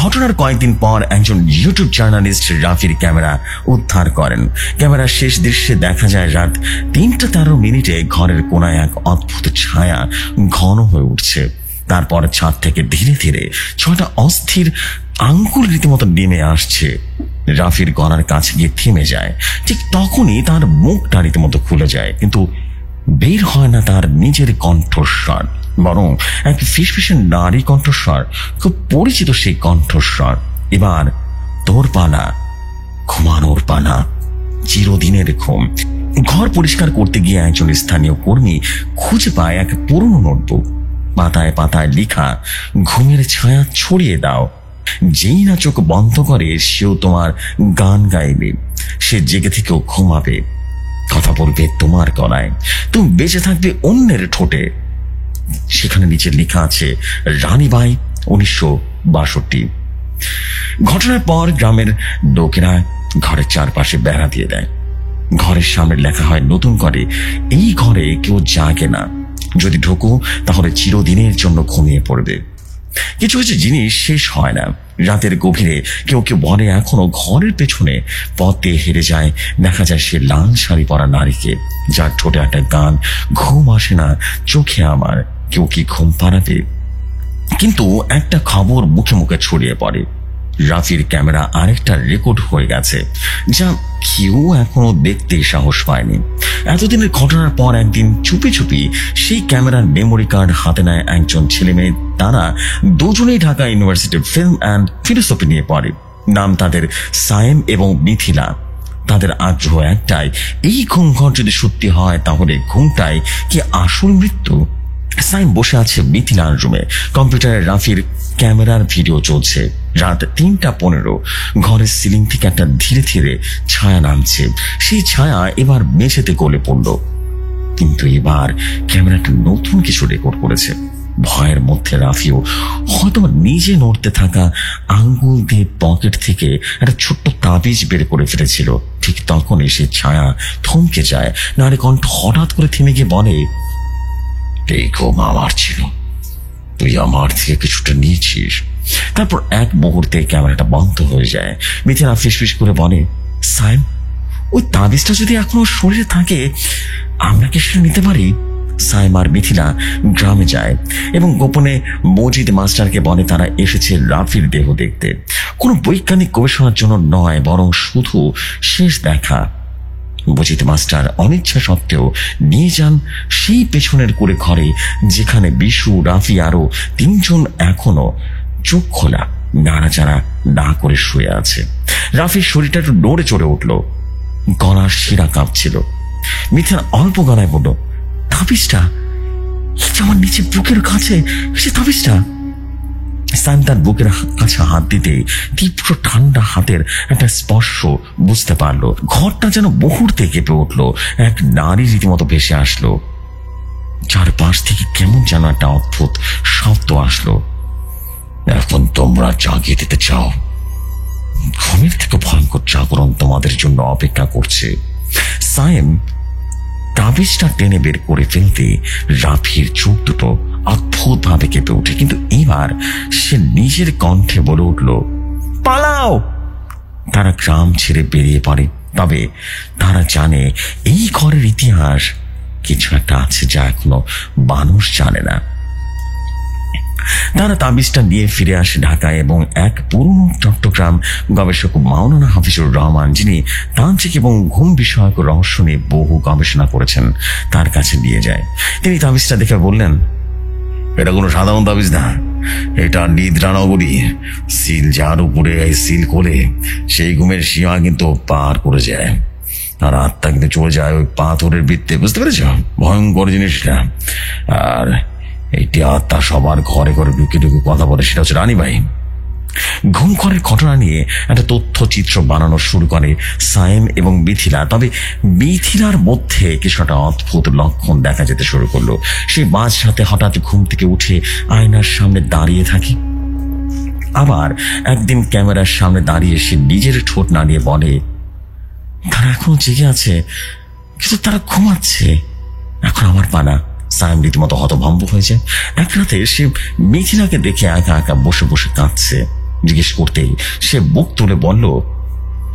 ঘটনার কয়েকদিন পর একজন ইউটিউব জার্নালিস্ট রাফির ক্যামেরা উদ্ধার করেন। ক্যামেরার শেষ দৃশ্যে দেখা যায় রাত 3:13 ঘরের কোনায় এক অদ্ভুত ছায়া ঘন হয়ে উঠছে। তারপর ছাদ থেকে ধীরে ধীরে 6টা অস্থির আঙ্গুল রীতিমতো নেমে আসছে। রাফির গলার কাছে গিয়ে থেমে যায়। ঠিক তখনই তার মুখটা রীতিমতো খুলে যায়, কিন্তু বের হয় না তার নিজের কণ্ঠস্বর, বরং এক ফিসফিসে নারী কণ্ঠস্বর, খুব পরিচিত সেই কণ্ঠস্বর। এবার তোর পালা, ঘুমানোর পালা, চিরদিনের ঘুম। ঘর পরিষ্কার করতে গিয়ে একজন স্থানীয় কর্মী খুঁজে পায় এক পুরনো নোটবুক। পাতায় পাতায় লেখা, ঘুমের ছায়া ছড়িয়ে দাও, যেই না চোখ বন্ধ করে সেও তোমার গান গাইবে, সে জেগে থেকেও ঘুমাবে, কথা বলবে তোমার গলায়, তুমি বেঁচে থাকবে অন্যের ঠোঁটে। সেখানে নিচে লেখা আছে রানীবাই, 1962। ঘটনার পর গ্রামের লোকেরা ঘরের চারপাশে বেড়া দিয়ে দেয়। ঘরের সামনে লেখা হয় নতুন করে, এই ঘরে কেউ জাগে না, যদি ঢোকো তাহলে চিরদিনের জন্য ঘুমিয়ে পড়বে। কিছু কিছু জিনিস শেষ হয় না। রাতের গভীরে কেউ কেউ বলে এখনো ঘরের পেছনে পথ দিয়ে হেরে যায়, দেখা যায় সে লাল শাড়ি পরা নারীকে, যার ঠোঁটে একটা গান, ঘুম আসে না চোখে আমার, কেউ কি ঘুম পাড়াবে? কিন্তু একটা খবর মুখে মুখে ছড়িয়ে পড়ে, রাফির ক্যামেরা আরেকটা রেকর্ড হয়ে গেছে, যা কেউ এখনো দেখতে সাহস পায়নি। এতদিনের ঘটনার পর একদিন চুপি চুপি সেই ক্যামেরার মেমোরি কার্ড হাতে নেয় একজন ছেলে মেয়ে। তারা দুজনেই ঢাকা ইউনিভার্সিটির ফিল্ম অ্যান্ড ফিলোসফি নিয়ে পড়ে। নাম তাদের সায়েম এবং মিথিলা। তাদের আগ্রহ একটাই, এই ঘুমঘর যদি সত্যি হয় তাহলে ঘুমটাই কি আসল মৃত্যু? সাইম বসে আছে মিথিলার রুমে, কম্পিউটারে রাফির ক্যামেরার ভিডিও চলছে। রাত 3:15। ঘরের সিলিং থেকে একটা ধীরে ধীরে ছায়া নামছে। সেই ছায়া এবার মেঝেতে গলে পড়ল, কিন্তু এবার ক্যামেরাটা নতুন কিছু রেকর্ড করেছে। ভয়ের মধ্যে রাফিও হয়তো নিজে নড়তে থাকা আঙ্গুল দিয়ে পকেট থেকে একটা ছোট্ট তাবিজ বের করে ফেলেছিল। ঠিক তখনই সে ছায়া থমকে যায়। নারী কণ্ঠ হঠাৎ করে থেমে গিয়ে বলে, এই ঘুম আমার ছিল, তুই আমার থেকে কিছুটা নিয়েছিস। তারপর এক মুহূর্তে ক্যামেরাটা বন্ধ হয়ে যায়। মিথিলা ফিসফিস করে বলে, সাইম, ওই তাবিজটা যদি এখনো শরীরে থাকে আমরা কি সেটা নিতে পারি? সাইম আর মিথিলা গ্রামে যায় এবং গোপনে মজিদ মাস্টারকে বলে তারা এসেছে রাফির দেহ দেখতে। কোনো বৈজ্ঞানিক গবেষণার জন্য নয়, বরং শুধু শেষ দেখা। মজিদ মাস্টার অনিচ্ছা সত্ত্বেও নিয়ে যান সেই পেছনের কুড়ে ঘরে, যেখানে বিশু, রাফি আরো 3 জন এখনো চোখ খোলা, নাড়াচাড়া না করে শুয়ে আছে। রাফির শরীরটা একটু নড়ে চড়ে উঠল, গলার শিরা কাঁপছিল। মিথিলা অল্প গলায় বলল, তাবিজটা আমার নিচে বুকের কাছে, সে তাবিজটা। সাইম তার বুকের কাছে হাত দিতে তীব্র ঠান্ডা হাতের একটা স্পর্শ বুঝতে পারলো। ঘরটা যেন মুহূর্তে কেঁপে উঠল। এক নারী রীতিমতো ভেসে আসলো। চারপাশ থেকে কেমন যেন একটা অদ্ভুত শব্দ আসলো। এখন তোমরা জাগিয়ে দিতে চাও? ঘুমের থেকে ভয়ঙ্কর জাগরণ তোমাদের জন্য অপেক্ষা করছে। সাইম তাবিজটা টেনে বের করে ফেলতে রাফির চোখ দুটো অদ্ভুত ভাবে কেঁপে ওঠে, কিন্তু এবার সে নিজের কণ্ঠে বলে উঠল, পালাও। তারা গ্রাম ছেড়ে বেরিয়ে পড়ে। তবে তারা জানে এই ঘরের ইতিহাস কিছু একটা আছে যা এখনো মানুষ জানে না। তারা তাবিজটা নিয়ে ফিরে আসে ঢাকায় এবং এক পুরনো চট্টগ্রাম গবেষক মাওলানা হাফিজুর রহমান, যিনি তান্ত্রিক এবং ঘুম বিষয়ক রহস্য নিয়ে বহু গবেষণা করেছেন, তার কাছে নিয়ে যায়। তিনি তাবিজটা দেখে বললেন, এটা কোনো সাধারণ তাবিজ না, এটা নিদ্রা নগরী সিল, যার উপরে সিল করে সেই ঘুমের সীমা কিন্তু পার করে যায়, আর আত্মা কিন্তু চলে যায় ওই পাথরের বৃত্তে। বুঝতে পেরেছ? ভয়ঙ্কর জিনিসটা। আর এইটি আত্মা সবার ঘরে ঘরে ঢুকে ঢুকে কথা বলে, সেটা হচ্ছে রানীবাই। ঘুম ঘরের ঘটনা নিয়ে একটা তথ্যচিত্র বানানো শুরু করে সায়েম এবং মিথিলা। তবে মিথিলার মধ্যে কিছু একটা অদ্ভুত লক্ষণ দেখা যেতে শুরু করলো। সে মাঝ রাতে হঠাৎ ঘুম থেকে উঠে আয়নার সামনে দাঁড়িয়ে থাকে। আবার একদিন ক্যামেরার সামনে দাঁড়িয়ে সে নিজের ঠোঁট নাড়িয়ে বলে, তারা এখনো জেগে আছে, কিন্তু তারা ঘুমাচ্ছে, এখন আমার পালা। সায়েম রীতিমতো হতভম্ব হয়ে যায়। এক রাতে সে মিথিলাকে দেখে একা একা বসে বসে কাঁদছে। জিজ্ঞেস করতেই সে বুক তুলে বলল,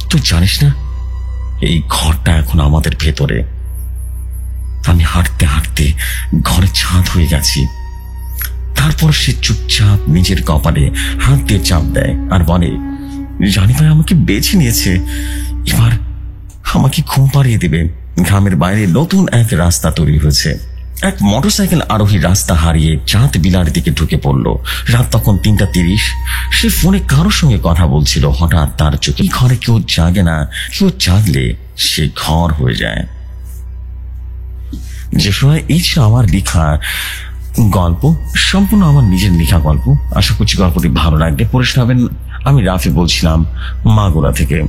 তুই জানিস না এই ঘরটা এখন আমাদের ভেতরে? আমি হাঁটতে হাঁটতে ঘরে ছাদ হয়ে গেছি, তারপর সে চুপচাপ নিজের কপালে হাত দিয়ে চাপ দেয় আর বলে, জানি ভাই আমাকে বেছে নিয়েছে, এবার আমাকে ঘুম পাড়িয়ে দেবে। গ্রামের বাইরে নতুন এক রাস্তা তৈরি হয়েছে। এক মোটরসাইকেল আরোহী রাস্তা হারিয়ে চাঁদ বিলার দিকে ঢুকে পড়ল। রাত তখন 3:30। সে ফোনে কারোর সঙ্গে কথা বলছিল। হঠাৎ তার চোখে ঘরে কেউ জাগে না, কেউ জাগলে সে ঘর হয়ে যায়। যে সময় এই ছিল আমার লেখা গল্প, সম্পূর্ণ আমার নিজের লেখা গল্প। আশা করছি গল্পটি ভালো লাগবে, পড়ে শোনাবেন। আমি রাফি বলছিলাম, মাগুরা থেকে।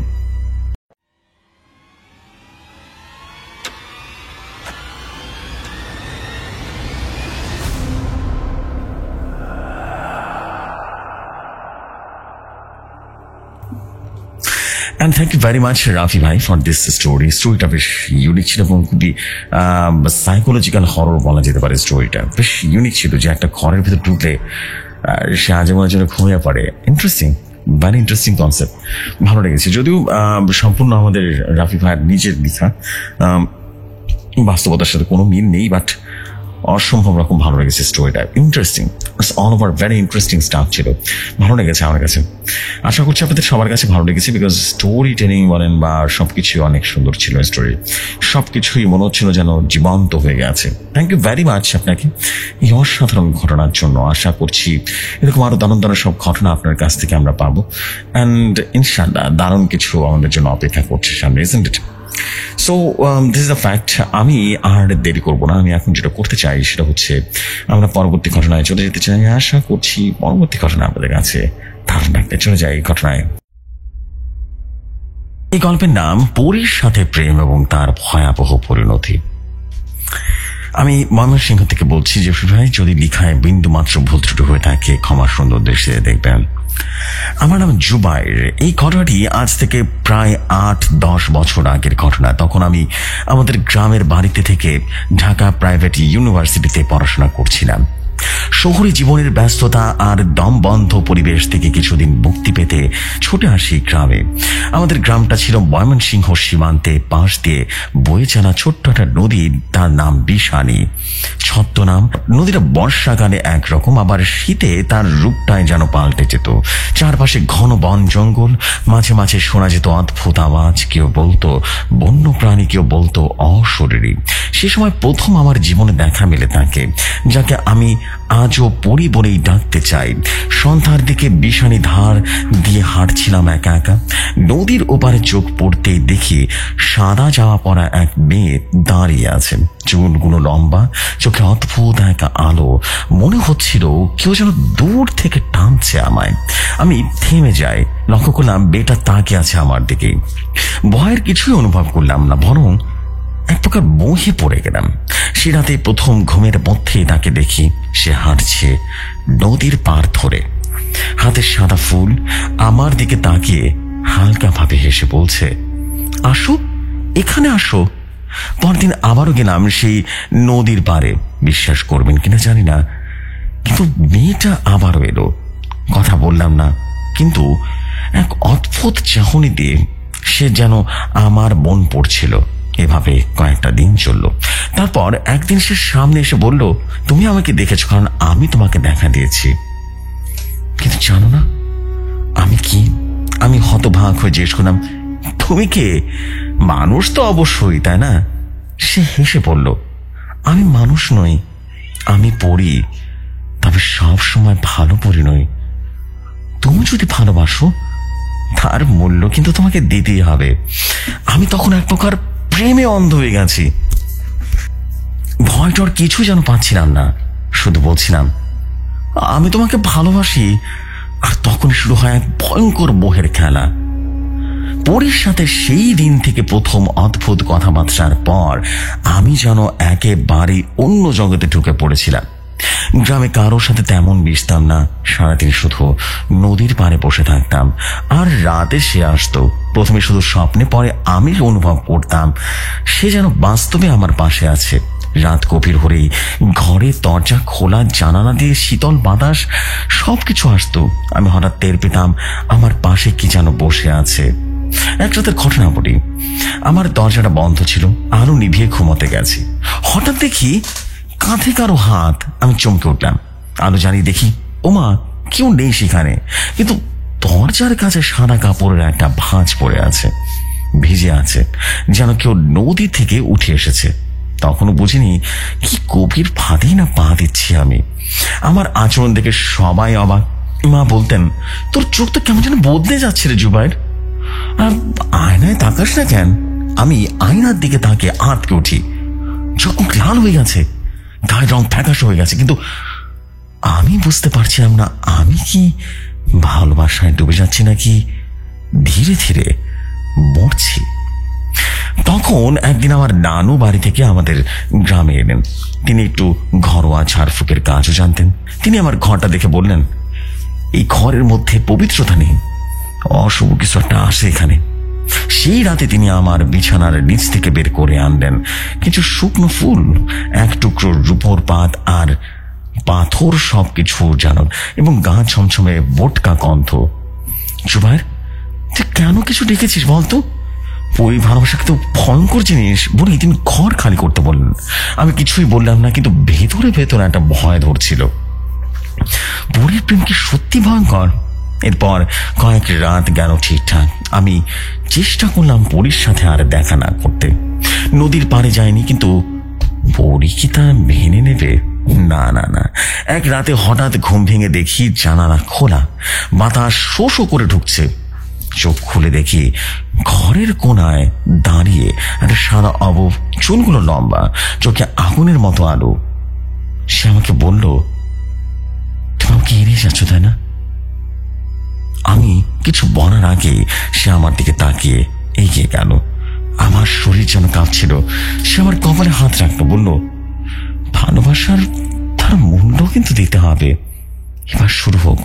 And thank you very much, Rafi bhai, for this story. স্টোরিটা বেশ ইউনিক ছিল এবং খুবই সাইকোলজিক্যাল হরর বলা যেতে পারে। স্টোরিটা বেশ ইউনিক ছিল যে একটা ঘরের ভিতরে ঢুকলে সে আজীবনের জন্য ঘুমিয়ে পড়ে। ইন্টারেস্টিং, ভেরি ইন্টারেস্টিং কনসেপ্ট, ভালো লেগেছে। যদিও সম্পূর্ণ আমাদের রাফি ভাইয়ের নিজের লেখা, বাস্তবতার সাথে কোনো মিল নেই, বাট অসম্ভব রকম ভালো লেগেছে স্টোরিটা। Interesting, all over very interesting staff ছিল, ভালো লেগেছে আমার কাছে। আশা করছি আপনাদের সবার কাছে ভালো লেগেছে, বিকজ স্টোরি টেলিং বলেন বা সবকিছু অনেক সুন্দর ছিল। স্টোরি সবকিছুই মনে হচ্ছিল যেন জীবন্ত হয়ে গেছে। থ্যাংক ইউ ভেরি মাচ আপনাকে এই অসাধারণ ঘটনার জন্য। আশা করছি এরকম আরো দারুণ দারুণ সব ঘটনা আপনার কাছ থেকে আমরা পাবো, অ্যান্ড ইনশাল্লাহ দারুণ কিছু আমাদের জন্য অপেক্ষা করছে সামনে, isn't it? So this is the fact. আমি আর দেরি করবো না। আমি এখন যেটা করতে চাই সেটা হচ্ছে আমরা পরবর্তী ঘটনায় চলে যেতে চাই। আশা করছি পরবর্তী ঘটনা আপনাদের কাছে দারুণ লাগবে। চলে যাই এই ঘটনায়। এই গল্পের নাম পরীর সাথে প্রেম এবং তার ভয়াবহ পরিণতি। আমি ময়মনসিংহ থেকে বলছি। যে ভাই, যদি লিখায় বিন্দু মাত্র ভুল ত্রুটি হয়ে থাকে ক্ষমা সুন্দর দৃষ্টিতে দেখবেন। আমার নাম জুবাইর। এই ঘটনাটি আজ থেকে প্রায় 8-10 বছর আগের ঘটনা। তখন আমি আমাদের গ্রামের বাড়িতে থেকে ঢাকা প্রাইভেট ইউনিভার্সিটিতে পড়াশোনা করছিলাম। শহরে জীবনের ব্যস্ততা আর দমবন্ধ পরিবেশ থেকে কিছুদিন মুক্তি পেতে ছুটে আসি গ্রামে। আমাদের গ্রামটা ছিল ময়মনসিংহ সীমান্তে পাশ দিয়ে বয়ে চলা ছোট্ট একটা নদী, তার নাম বিশানী। ছদ্মনাম। নদীটা বর্ষাকালে একরকম, আবার শীতে তার রূপটাই যেন পাল্টে যেত। চারপাশে ঘন বন জঙ্গল, মাঝে মাঝে শোনা যেত অদ্ভুত আওয়াজ। কেউ বলতো বন্য প্রাণী, কেউ বলতো অশরীরী। সে সময় প্রথম আমার জীবনে দেখা মেলে তাকে, যাকে আমি আজও পরি বলেই ডাকতে চাই। সন্ধ্যার দিকে বিশানী ধার দিয়ে হাঁটছিলাম একা একা। নদীর ওপারে চোখ পড়তেই দেখি সাদা জামা পরা এক মেয়ে দাঁড়িয়ে আছে। চুলগুলো লম্বা, চোখে অদ্ভুত এক আলো। মনে হচ্ছিল কেউ যেন দূর থেকে টানছে আমায়। আমি থেমে যাই, লক্ষ্য করলাম মেয়েটা তাকিয়ে আছে আমার দিকে। ভয়ের কিছুই অনুভব করলাম না, বরং এক প্রকার মোহে পড়ে গেলাম। সে রাতে প্রথম ঘুমের মধ্যে তাকে দেখি। সে হাঁটছে নদীর পার ধরে, হাতে সাদা ফুল। আমার দিকে তাকিয়ে হালকা ভাবে হেসে বলছে, আসো, এখানে আসো। পরদিন আবারও গেলাম সেই নদীর পারে। বিশ্বাস করবেন কিনা জানি না, কিন্তু মেয়েটা আবারও এলো। কথা বললাম না, কিন্তু এক অদ্ভুত চাহনি দিয়ে সে যেন আমার মন পড়ছিল। এভাবে কয়েকটা দিন চলল। তারপর একদিন সে সামনে এসে বলল, তুমি আমাকে দেখেছো কারণ আমি তোমাকে দেখা দিয়েছি। কিন্তু জানো না আমি কি? আমি হতভাগ হয়ে জিজ্ঞেস করলাম, তুমি কে? মানুষ তো অবশ্যই, তাই না? সে হেসে বলল, আমি মানুষ নই, আমি পড়ি, তবে সব সময় ভালো পড়ি নই। তুমি যদি ভালোবাসো তার মূল্য কিন্তু তোমাকে দিতেই হবে। আমি তখন এক প্রকার প্রেমে অন্ধ হয়ে গেছি। ভয়টর কিছু যেন পাচ্ছিলাম না, শুধু বলছিলাম, আমি তোমাকে ভালোবাসি। আর তখন শুরু হয় এক ভয়ঙ্কর মোহের খেলা। পরীর সাথে সেই দিন থেকে প্রথম অদ্ভুত কথাবার্তার পর আমি যেন একেবারে অন্য জগতে ঢুকে পড়েছিলাম। গ্রামে কারোর সাথে তেমন মিশতাম না। সারাদিন শুধু নদীর পাড়ে বসে থাকতাম। আর রাতে সে আসতো। প্রথমে শুধু স্বপ্নে, পরে আমি অনুভব করতাম সে যেন বাস্তবে আমার পাশে আছে। রাত গভীর হলেই ঘরের দরজা খোলা, জানালা দিয়ে শীতল বাতাস, সবকিছু আসতো। আমি হঠাৎ টের পেতাম আমার পাশে কি যেন বসে আছে। এক রাতের ঘটনা বলি। আমার দরজাটা বন্ধ ছিল, আলো নিভিয়ে ঘুমোতে গেছি। হঠাৎ দেখি কাঁধে কারো হাত। আমি চমকে উঠলাম। আলো জ্বালিয়ে দেখি ওমা কেউ নেই সেখানে, কিন্তু দরজার কাছে সাদা কাপড়ের একটা ভাঁজ পড়ে আছে, ভিজে আছে, যেন কেউ নদী থেকে উঠে এসেছে। তখনও বুঝিনি কি গভীর ফাঁদেই না পা দিচ্ছি আমি। আমার আচরণ দেখে সবাই অবাক। মা বলতেন, তোর চোখ তো কেমন যেন বদলে যাচ্ছে রে জুবাইর, আর আয়নায় তাকাস না কেন? আমি আয়নার দিকে তাকিয়ে আঁতকে উঠি। চোখ মুখ লাল হয়ে গেছে, গায়ের রং ফ্যাকাশে হয়ে গেছে, কিন্তু আমি বুঝতে পারছিলাম না আমি কি ভালোবাসায় ডুবে যাচ্ছি নাকি ধীরে ধীরে মরছি। তখন একদিন আমার নানু বাড়ি থেকে আমাদের গ্রামে এলেন। তিনি একটু ঘরোয়া ঝাড়ফুঁকের কাজও জানতেন। তিনি আমার ঘরটা দেখে বললেন, এই ঘরের মধ্যে পবিত্রতা নেই, অশুভ কিছু একটা আসে এখানে। সেই রাতে তিনি আমার বিছানার নিচ থেকে বের করে আনলেন কিছু শুকনো ফুল, এক টুকরো রূপোর পাত আর পাথর, সবকিছু জানুন এবং গা ছমছমে বোটকা গন্ধ। জুবাইর, তুই কেন কিছু ডেকেছিস বলতো? ওই ভালোবাসা কিন্তু ভয়ঙ্কর জিনিস বলি তিনি ঘর খালি করতে বললেন। আমি কিছুই বললাম না, কিন্তু ভেতরে ভেতরে একটা ভয় ধরছিল। বুড়ির প্রেম কি সত্যি ভয়ঙ্কর? এরপর কয়েক রাত গেল ঠিকঠাক। আমি চেষ্টা করলাম পরীর সাথে আর দেখা না করতে। নদীর পাড়ে যায়নি, কিন্তু পরী কি তা মেনে নেবে? না না না। এক রাতে হঠাৎ ঘুম ভেঙে দেখি জানালা খোলা, বাতাস শো শো করে ঢুকছে। চোখ খুলে দেখি ঘরের কোনায় দাঁড়িয়ে একটা সাদা অবব, চুলগুলো লম্বা, চোখে আগুনের মতো আলো। সে আমাকে বলল, তুমি আমাকে এড়িয়ে যাচ্ছ তাই না? আমি কিছু বলার আগে সে আমার দিকে তাকিয়ে এগিয়ে গেল। আমার শরীর যেন কাঁপছিল। সে আমার কপালে হাত রাখলো, বলল, ভালোবাসার তার মূল্য কিন্তু দিতে হবে। এবার শুরু হোক।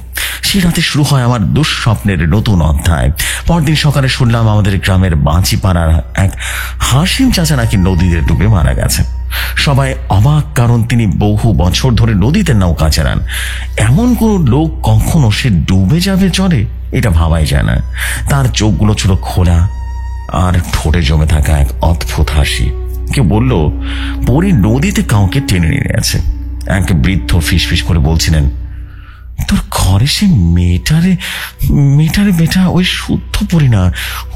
সে রাতে শুরু হয় আমার দুঃস্বপ্নের নতুন অধ্যায়। পরদিন সকালে শুনলাম আমাদের গ্রামের বাঁচিপাড়ার এক হাসিম চাচা নাকি নদীতে ডুবে মারা গেছে। সবাই অবাক, কারণ তিনি বহু বছর ধরে নদীতে নৌকা চালান। এমন কোন লোক কখনো সে ডুবে যাবে জলে, এটা ভাবাই যায় না। তার চোখগুলো ছিল খোলা আর ঠোঁটে জমে থাকা এক অদ্ভুত হাসি। কেউ বলল, পরী নদীতে কাউকে টেনে নিয়ে গেছে। এক বৃদ্ধ ফিসফিস করে বলছিলেন, তোর ঘরে সে মেয়েটারে বেটা ওই শুদ্ধ পড়ি না,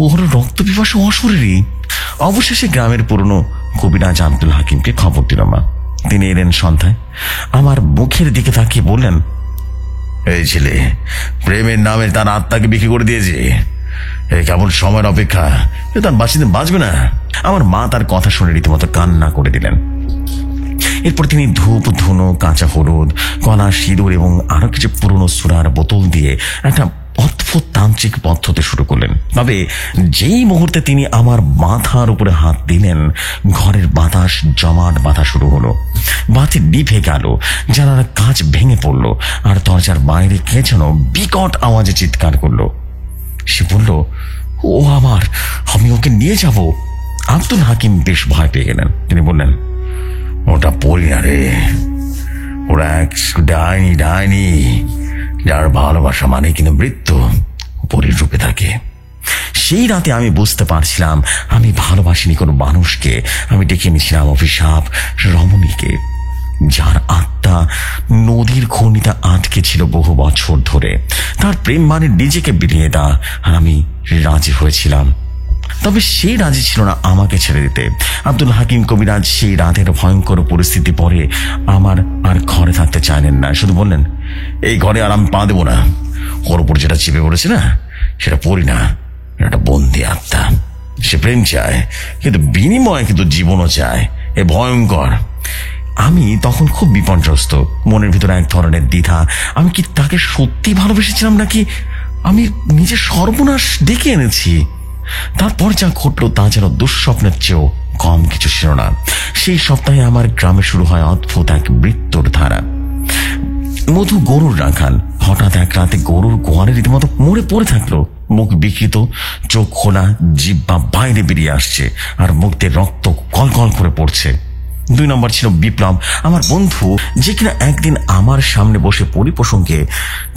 ওর রক্ত পিপাসা অশরীরই। অবশেষে গ্রামের পুরনো কবিরাজ আব্দুল হাকিমকে খবর দিল মা। তিনি এলেন সন্ধ্যায়। আমার মুখের দিকে তাকিয়ে বললেন, এই ছেলে প্রেমের নামে তার আত্মাকে বিক্রি করে দিয়েছে। এই কেমন সময়ের অপেক্ষা, তার বাঁচিতে বাঁচবে না। আমার মা তার কথা শুনে রীতিমতো কান্না করে দিলেন। এরপর তিনি ধূপ, ধুনো, কাঁচা হলুদ, কলা, সিঁদুর এবং আরো কিছু পুরনো সুরার বোতল দিয়ে একটা অদ্ভুত তান্ত্রিক পদ্ধতি শুরু করলেন। তবে যেই মুহূর্তে তিনি আমার মাথার উপরে হাত দিলেন, ঘরের বাতাস জমাট বাঁধা শুরু হলো। বাতি নিভে গেল, জানালার কাঁচ ভেঙে পড়ল, আর দরজার বাইরে কে যেন বিকট আওয়াজে চিৎকার করলো। সে বলল, ও আমার, আমি ওকে নিয়ে যাব। আব্দুল হাকিম বেশ ভয় পেয়ে গেলেন। তিনি বললেন, ওটা পড়ি না রে, ওরা এক ডাইনি, যার ভালোবাসা মানে কিন্তু মৃত্যু পরীর রূপে থাকে। সেই রাতে আমি বুঝতে পারছিলাম আমি ভালোবাসিনি কোনো মানুষকে, আমি ডেকে নিয়েছিলাম অভিশাপ রমণীকে, যার আত্মা নদীর খনিতে আটকে ছিল বহু বছর ধরে। তার প্রেম মানে নিজেকে বিলিয়ে দেওয়া, আর আমি রাজি হয়েছিলাম। তবে সে রাজি ছিল না আমাকে ছেড়ে দিতে। আব্দুল হাকিম কবিরাজ সেই রাতের ভয়ঙ্কর পরিস্থিতি পরে আমার আর ঘরে থাকতে চাইলেন না। শুধু বললেন, এই ঘরে আর আমি পা দেবো না। ওর উপর যেটা চেপে পড়েছে না, সেটা পড়ি না, একটা বন্দি আত্মা। সে প্রেম চায়, কিন্তু বিনিময়ে কিন্তু জীবনও চায়। এ ভয়ঙ্কর। আমি তখন খুব বিপর্যস্ত, মনের ভিতরে এক ধরনের দ্বিধা। আমি কি তাকে সত্যি ভালোবেসেছিলাম, নাকি আমি নিজের সর্বনাশ ডেকে এনেছি? তারপর যা ঘটলো তা যেন দুঃস্বপ্নের চেয়েও কম কিছু ছিল না। সেই সপ্তাহে আমার গ্রামে শুরু হয় অদ্ভুত এক মৃত্যুর ধারা। মধু গরুর রাখাল হঠাৎ এক রাতে গরুর গোয়ালে রীতিমতো মরে পড়ে থাকলো। মুখ বিকৃত, চোখ খোলা, জিহ্বা বাইরে বেরিয়ে আসছে, আর মুখ দিয়ে রক্ত কলকল করে পড়ছে। 2 নম্বর ছিল বিপ্লব, আমার বন্ধু, যে কিনা একদিন আমার সামনে বসে পরিপ্রসঙ্গে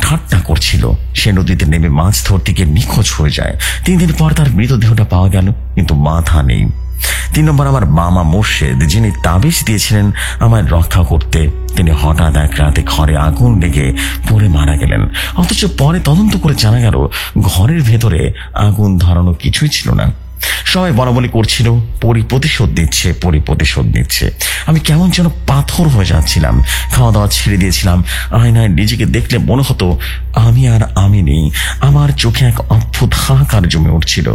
ঠাট্টা করছিল। সে নদীতে নেমে মাছ ধরতে গিয়ে নিখোঁজ হয়ে যায়। 3 দিন পর তার মৃতদেহটা পাওয়া গেল, কিন্তু মাথা নেই। 3 নম্বর আমার মামা মোর্শেদ, যিনি তাবিজ দিয়েছিলেন আমায় রক্ষা করতে, তিনি হঠাৎ এক রাতে ঘরে আগুন লেগে পড়ে মারা গেলেন। অথচ পরে তদন্ত করে জানা গেল ঘরের ভেতরে আগুন ধরানো কিছুই ছিল না। সবাই বলাবলি করছিল প্রতিশোধ নিচ্ছে। আমি কেমন যেন পাথর হয়ে যাচ্ছিলাম। খাওয়া দাওয়া ছেড়ে দিয়েছিলাম। আয়নায় নিজেকে দেখলে মনে হতো আমি নেই। আমার চোখে এক অদ্ভুত হাহাকার জমে উঠছিল।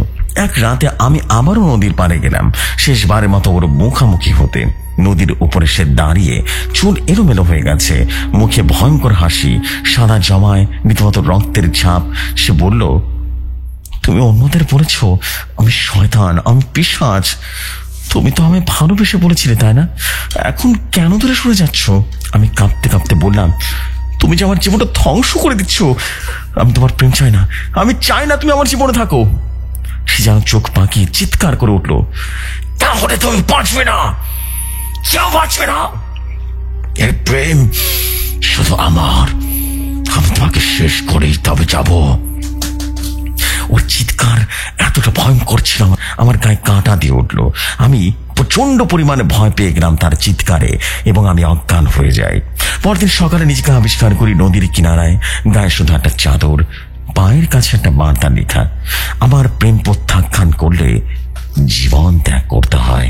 এক রাতে আমি আবারও নদীর পাড়ে গেলাম, শেষবারের মতো ওর মুখামুখি হতে। নদীর উপরে সে দাঁড়িয়ে, চুল এলোমেলো হয়ে গেছে, মুখে ভয়ঙ্কর হাসি, সাদা জমায় রীতিমতো রক্তের ছাপ। সে বলল, তুমি অন্যদের বলেছ আমি শয়তান, আমি পিশাচ। তুমি তো আমায় ভালোবেসে বলেছিলে, তাই না? এখন কেন দূরে সরে যাচ্ছ? আমি কাঁপতে কাঁপতে বললাম, তুমি যে আমার জীবনটা ধ্বংস করে দিচ্ছ। আমি তোমার প্রেম চাই না, আমি চাই না তুমি আমার জীবনে থাকো। সে যেন চোখ পাকিয়ে চিৎকার করে উঠল, তাহলে তুমি বাঁচবে না, কেউ বাঁচবে না। এই প্রেম শুধু আমার, আমি তোমাকে শেষ করেই তবে যাব। ওর চিৎকার এতটা ভয়ঙ্কর ছিল, আমার গায়ে কাঁটা দিয়ে উঠলো। আমি প্রচন্ড পরিমাণে ভয় পেয়ে গেলাম তার চিৎকারে, এবং আমি অজ্ঞান হয়ে যাই। পরদিন সকালে নিজেকে আবিষ্কার করি নদীর কিনারায়, গায়ে শুধু একটা চাদর, পায়ের কাছে একটা বার্তা লেখা, আমার প্রেম প্রত্যাখ্যান করলে জীবন ত্যাগ করতে হয়।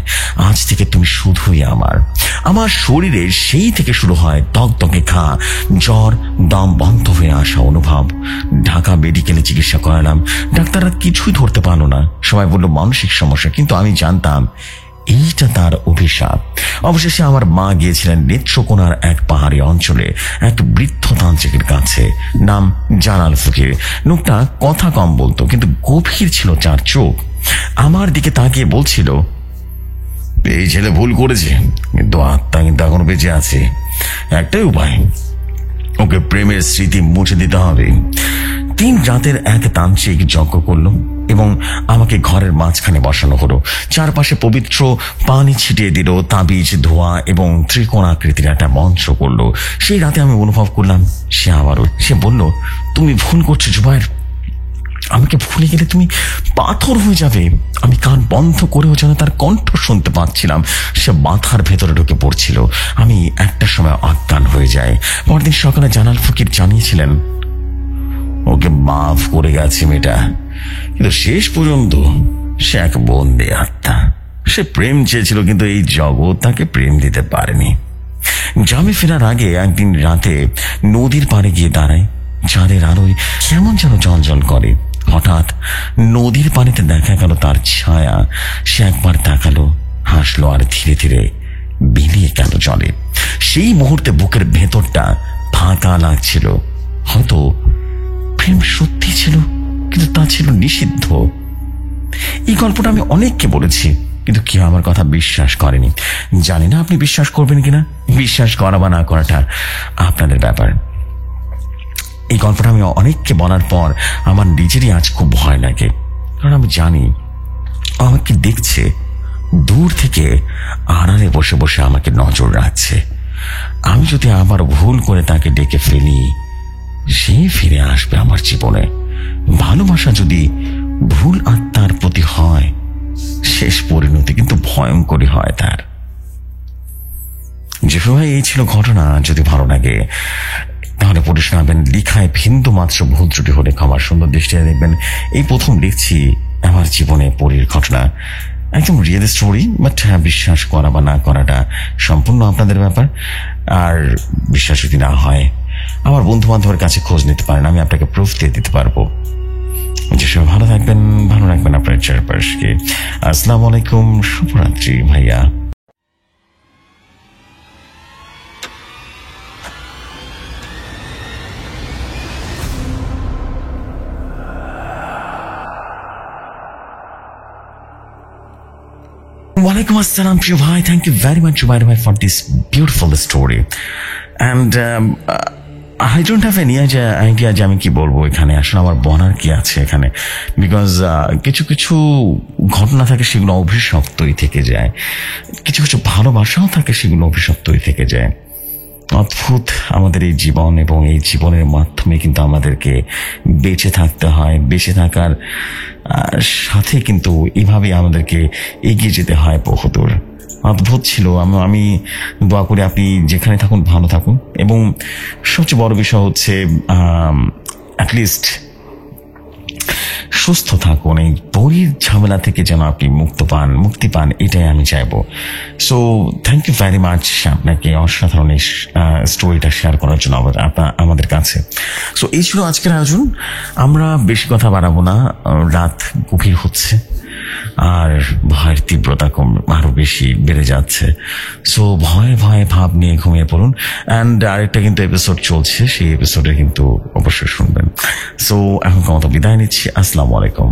আজ থেকে তুমি শুধুই আমার। আমার শরীরে সেই থেকে শুরু হয় দগদগে ঘা, জ্বর, দম বন্ধ হয়ে আসা অনুভব। ঢাকা মেডিকেলে চিকিৎসা করালাম, ডাক্তাররা কিছুই ধরতে পারলো না। সবাই বলল মানসিক সমস্যা, কিন্তু আমি জানতাম এইটা তার অভিশাপ। অবশেষে আমার মা গিয়েছিলেন নেত্রকোনার এক পাহাড়ি অঞ্চলে এক বৃদ্ধ তান্ত্রিকের কাছে, নাম জালাল ফকির। লোকটা কথা কম বলতো, কিন্তু গভীর ছিল চার চোখ। আমার দিকে তাকিয়ে বলছিল, এই ছেলে ভুল করেছে, কিন্তু আত্মা কিন্তু এখনো বেঁচে আছে। একটাই উপায়, ওকে প্রেমের স্মৃতি মুছে দিতে হবে। 3 রাতের এক তান্ত্রিক যজ্ঞ করলো এবং আমাকে ঘরের মাঝখানে বসানো হলো। চারপাশে পবিত্র পানি ছিটিয়ে দিল, তাবিজ, ধোয়া এবং ত্রিকোণাকৃতির একটা মন্ত্র করলো। সেই রাতে আমি অনুভব করলাম সে বলল, তুমি ভুল করছো জুবায়ের, আমাকে ভুলে গেলে তুমি পাথর হয়ে যাবে। আমি কান বন্ধ করেও যেন তার কণ্ঠ শুনতে পাচ্ছিলাম। সে মাথার ভেতরে ঢুকে পড়ছিল। আমি একটা সময় অজ্ঞান হয়ে যাই। পরদিন সকালে জালাল ফকির জানিয়েছিলেন, ওকে মাফ করে গেছে মেয়েটা, কিন্তু শেষ পর্যন্ত সে এক বন্দী আত্মা। সে প্রেম চেয়েছিল, কিন্তু এই জগৎ তাকে প্রেম দিতে পারেনি। গ্রামে ফেরার আগে একদিন রাতে নদীর পাড়ে গিয়ে দাঁড়ায়। চাঁদের আলোয় কেমন যেন জ্বলজ্বল করে। হঠাৎ নদীর পানিতে দেখা গেল তার ছায়া। সে একবার তাকালো, হাসলো, আর ধীরে ধীরে বিলিয়ে গেল জলে। সেই মুহূর্তে বুকের ভেতরটা ফাঁকা লাগছিল। হয়তো প্রেম সত্যি ছিল, কিন্তু তা ছিল নিষিদ্ধ। এই গল্পটা আমি অনেককে বলেছি, কিন্তু কেউ আমার কথা বিশ্বাস করেনি। জানি না আপনি বিশ্বাস করবেন কিনা। বিশ্বাস করা বা না করাটা আপনাদের ব্যাপার। এই গল্পটা আমি অনেককে বলার পর আমার নিজেরই আজ খুব ভয় লাগে, কারণ আমি জানি আমাকে দেখছে, দূর থেকে আড়ালে বসে বসে আমাকে নজর রাখছে। আমি যদি আবার ভুল করে তাকে ডেকে ফেলি, সে ফিরে আসবে আমার জীবনে। ভালোবাসা যদি ভুল আত্মার প্রতি হয়, শেষ পরিণতি কিন্তু ভয়ঙ্করই হয় তার। যে ভাই, এই ছিল ঘটনা। যদি ভালো লাগে তাহলে পড়ে শোনাবেন। লিখায় বিন্দু মাত্র ভুল ত্রুটি হলে ক্ষমা সুন্দর দৃষ্টিতে দেখবেন। এই প্রথম লিখছি আমার জীবনে পরীর ঘটনা, একদম রিয়েল স্টোরি। বাট হ্যাঁ, বিশ্বাস করা বা না করাটা সম্পূর্ণ আপনাদের ব্যাপার। আর বিশ্বাস যদি না হয়, আমার বন্ধু বান্ধবের কাছে খোঁজ নিতে পারেন, আমি আপনাকে প্রুফ দিয়ে দিতে পারবো। যে সব ভালো থাকবেন, ভালো রাখবেন আপনার চারপাশকে। আসসালামু আলাইকুম, শুভরাত্রি ভাইয়া। Walaikum assalam, প্রিয় ভাই। Thank you very much, Jubair bhai, for this beautiful story. And I don't have any idea যে আমি কি বলবো এখানে। আসলে আমার বলার কি আছে এখানে, বিকজ কিছু কিছু ঘটনা থাকে সেগুলো অভিশপ্তই থেকে যায়, কিছু কিছু ভালোবাসাও থাকে সেগুলো অভিশপ্তই থেকে যায়। অদ্ভুত আমাদের এই জীবন, এবং এই জীবনের মাধ্যমে কিন্তু আমাদেরকে বেঁচে থাকতে হয়। বেঁচে থাকার সাথে কিন্তু এভাবে আমাদেরকে এগিয়ে যেতে হয় বহুদূর। অদ্ভুত ছিল। আমি দোয়া করি আপনি যেখানে থাকুন ভালো থাকুন, এবং সবচেয়ে বড় বিষয় হচ্ছে অ্যাটলিস্ট সুস্থ থাকুন। এই বইয়ের ঝামেলা থেকে যেন আপনি মুক্তি পান, এটাই আমি চাইবো। So thank you very much আপনাকে অসাধারণ এই স্টোরিটা শেয়ার করার জন্য আমাদের কাছে। সো এই ছিল আজকের আয়োজন। আমরা বেশি কথা বাড়াবো না, রাত গভীর হচ্ছে আর ভয়ের তীব্রতা আরো বেশি বেড়ে যাচ্ছে। সো ভয়ে ভয়ে ভাব নিয়ে ঘুমিয়ে পড়ুন। অ্যান্ড আরেকটা কিন্তু এপিসোড চলছে, সেই এপিসোডে কিন্তু অবশ্যই শুনবেন। সো এখন মতো বিদায় নিচ্ছি। আসসালামু আলাইকুম।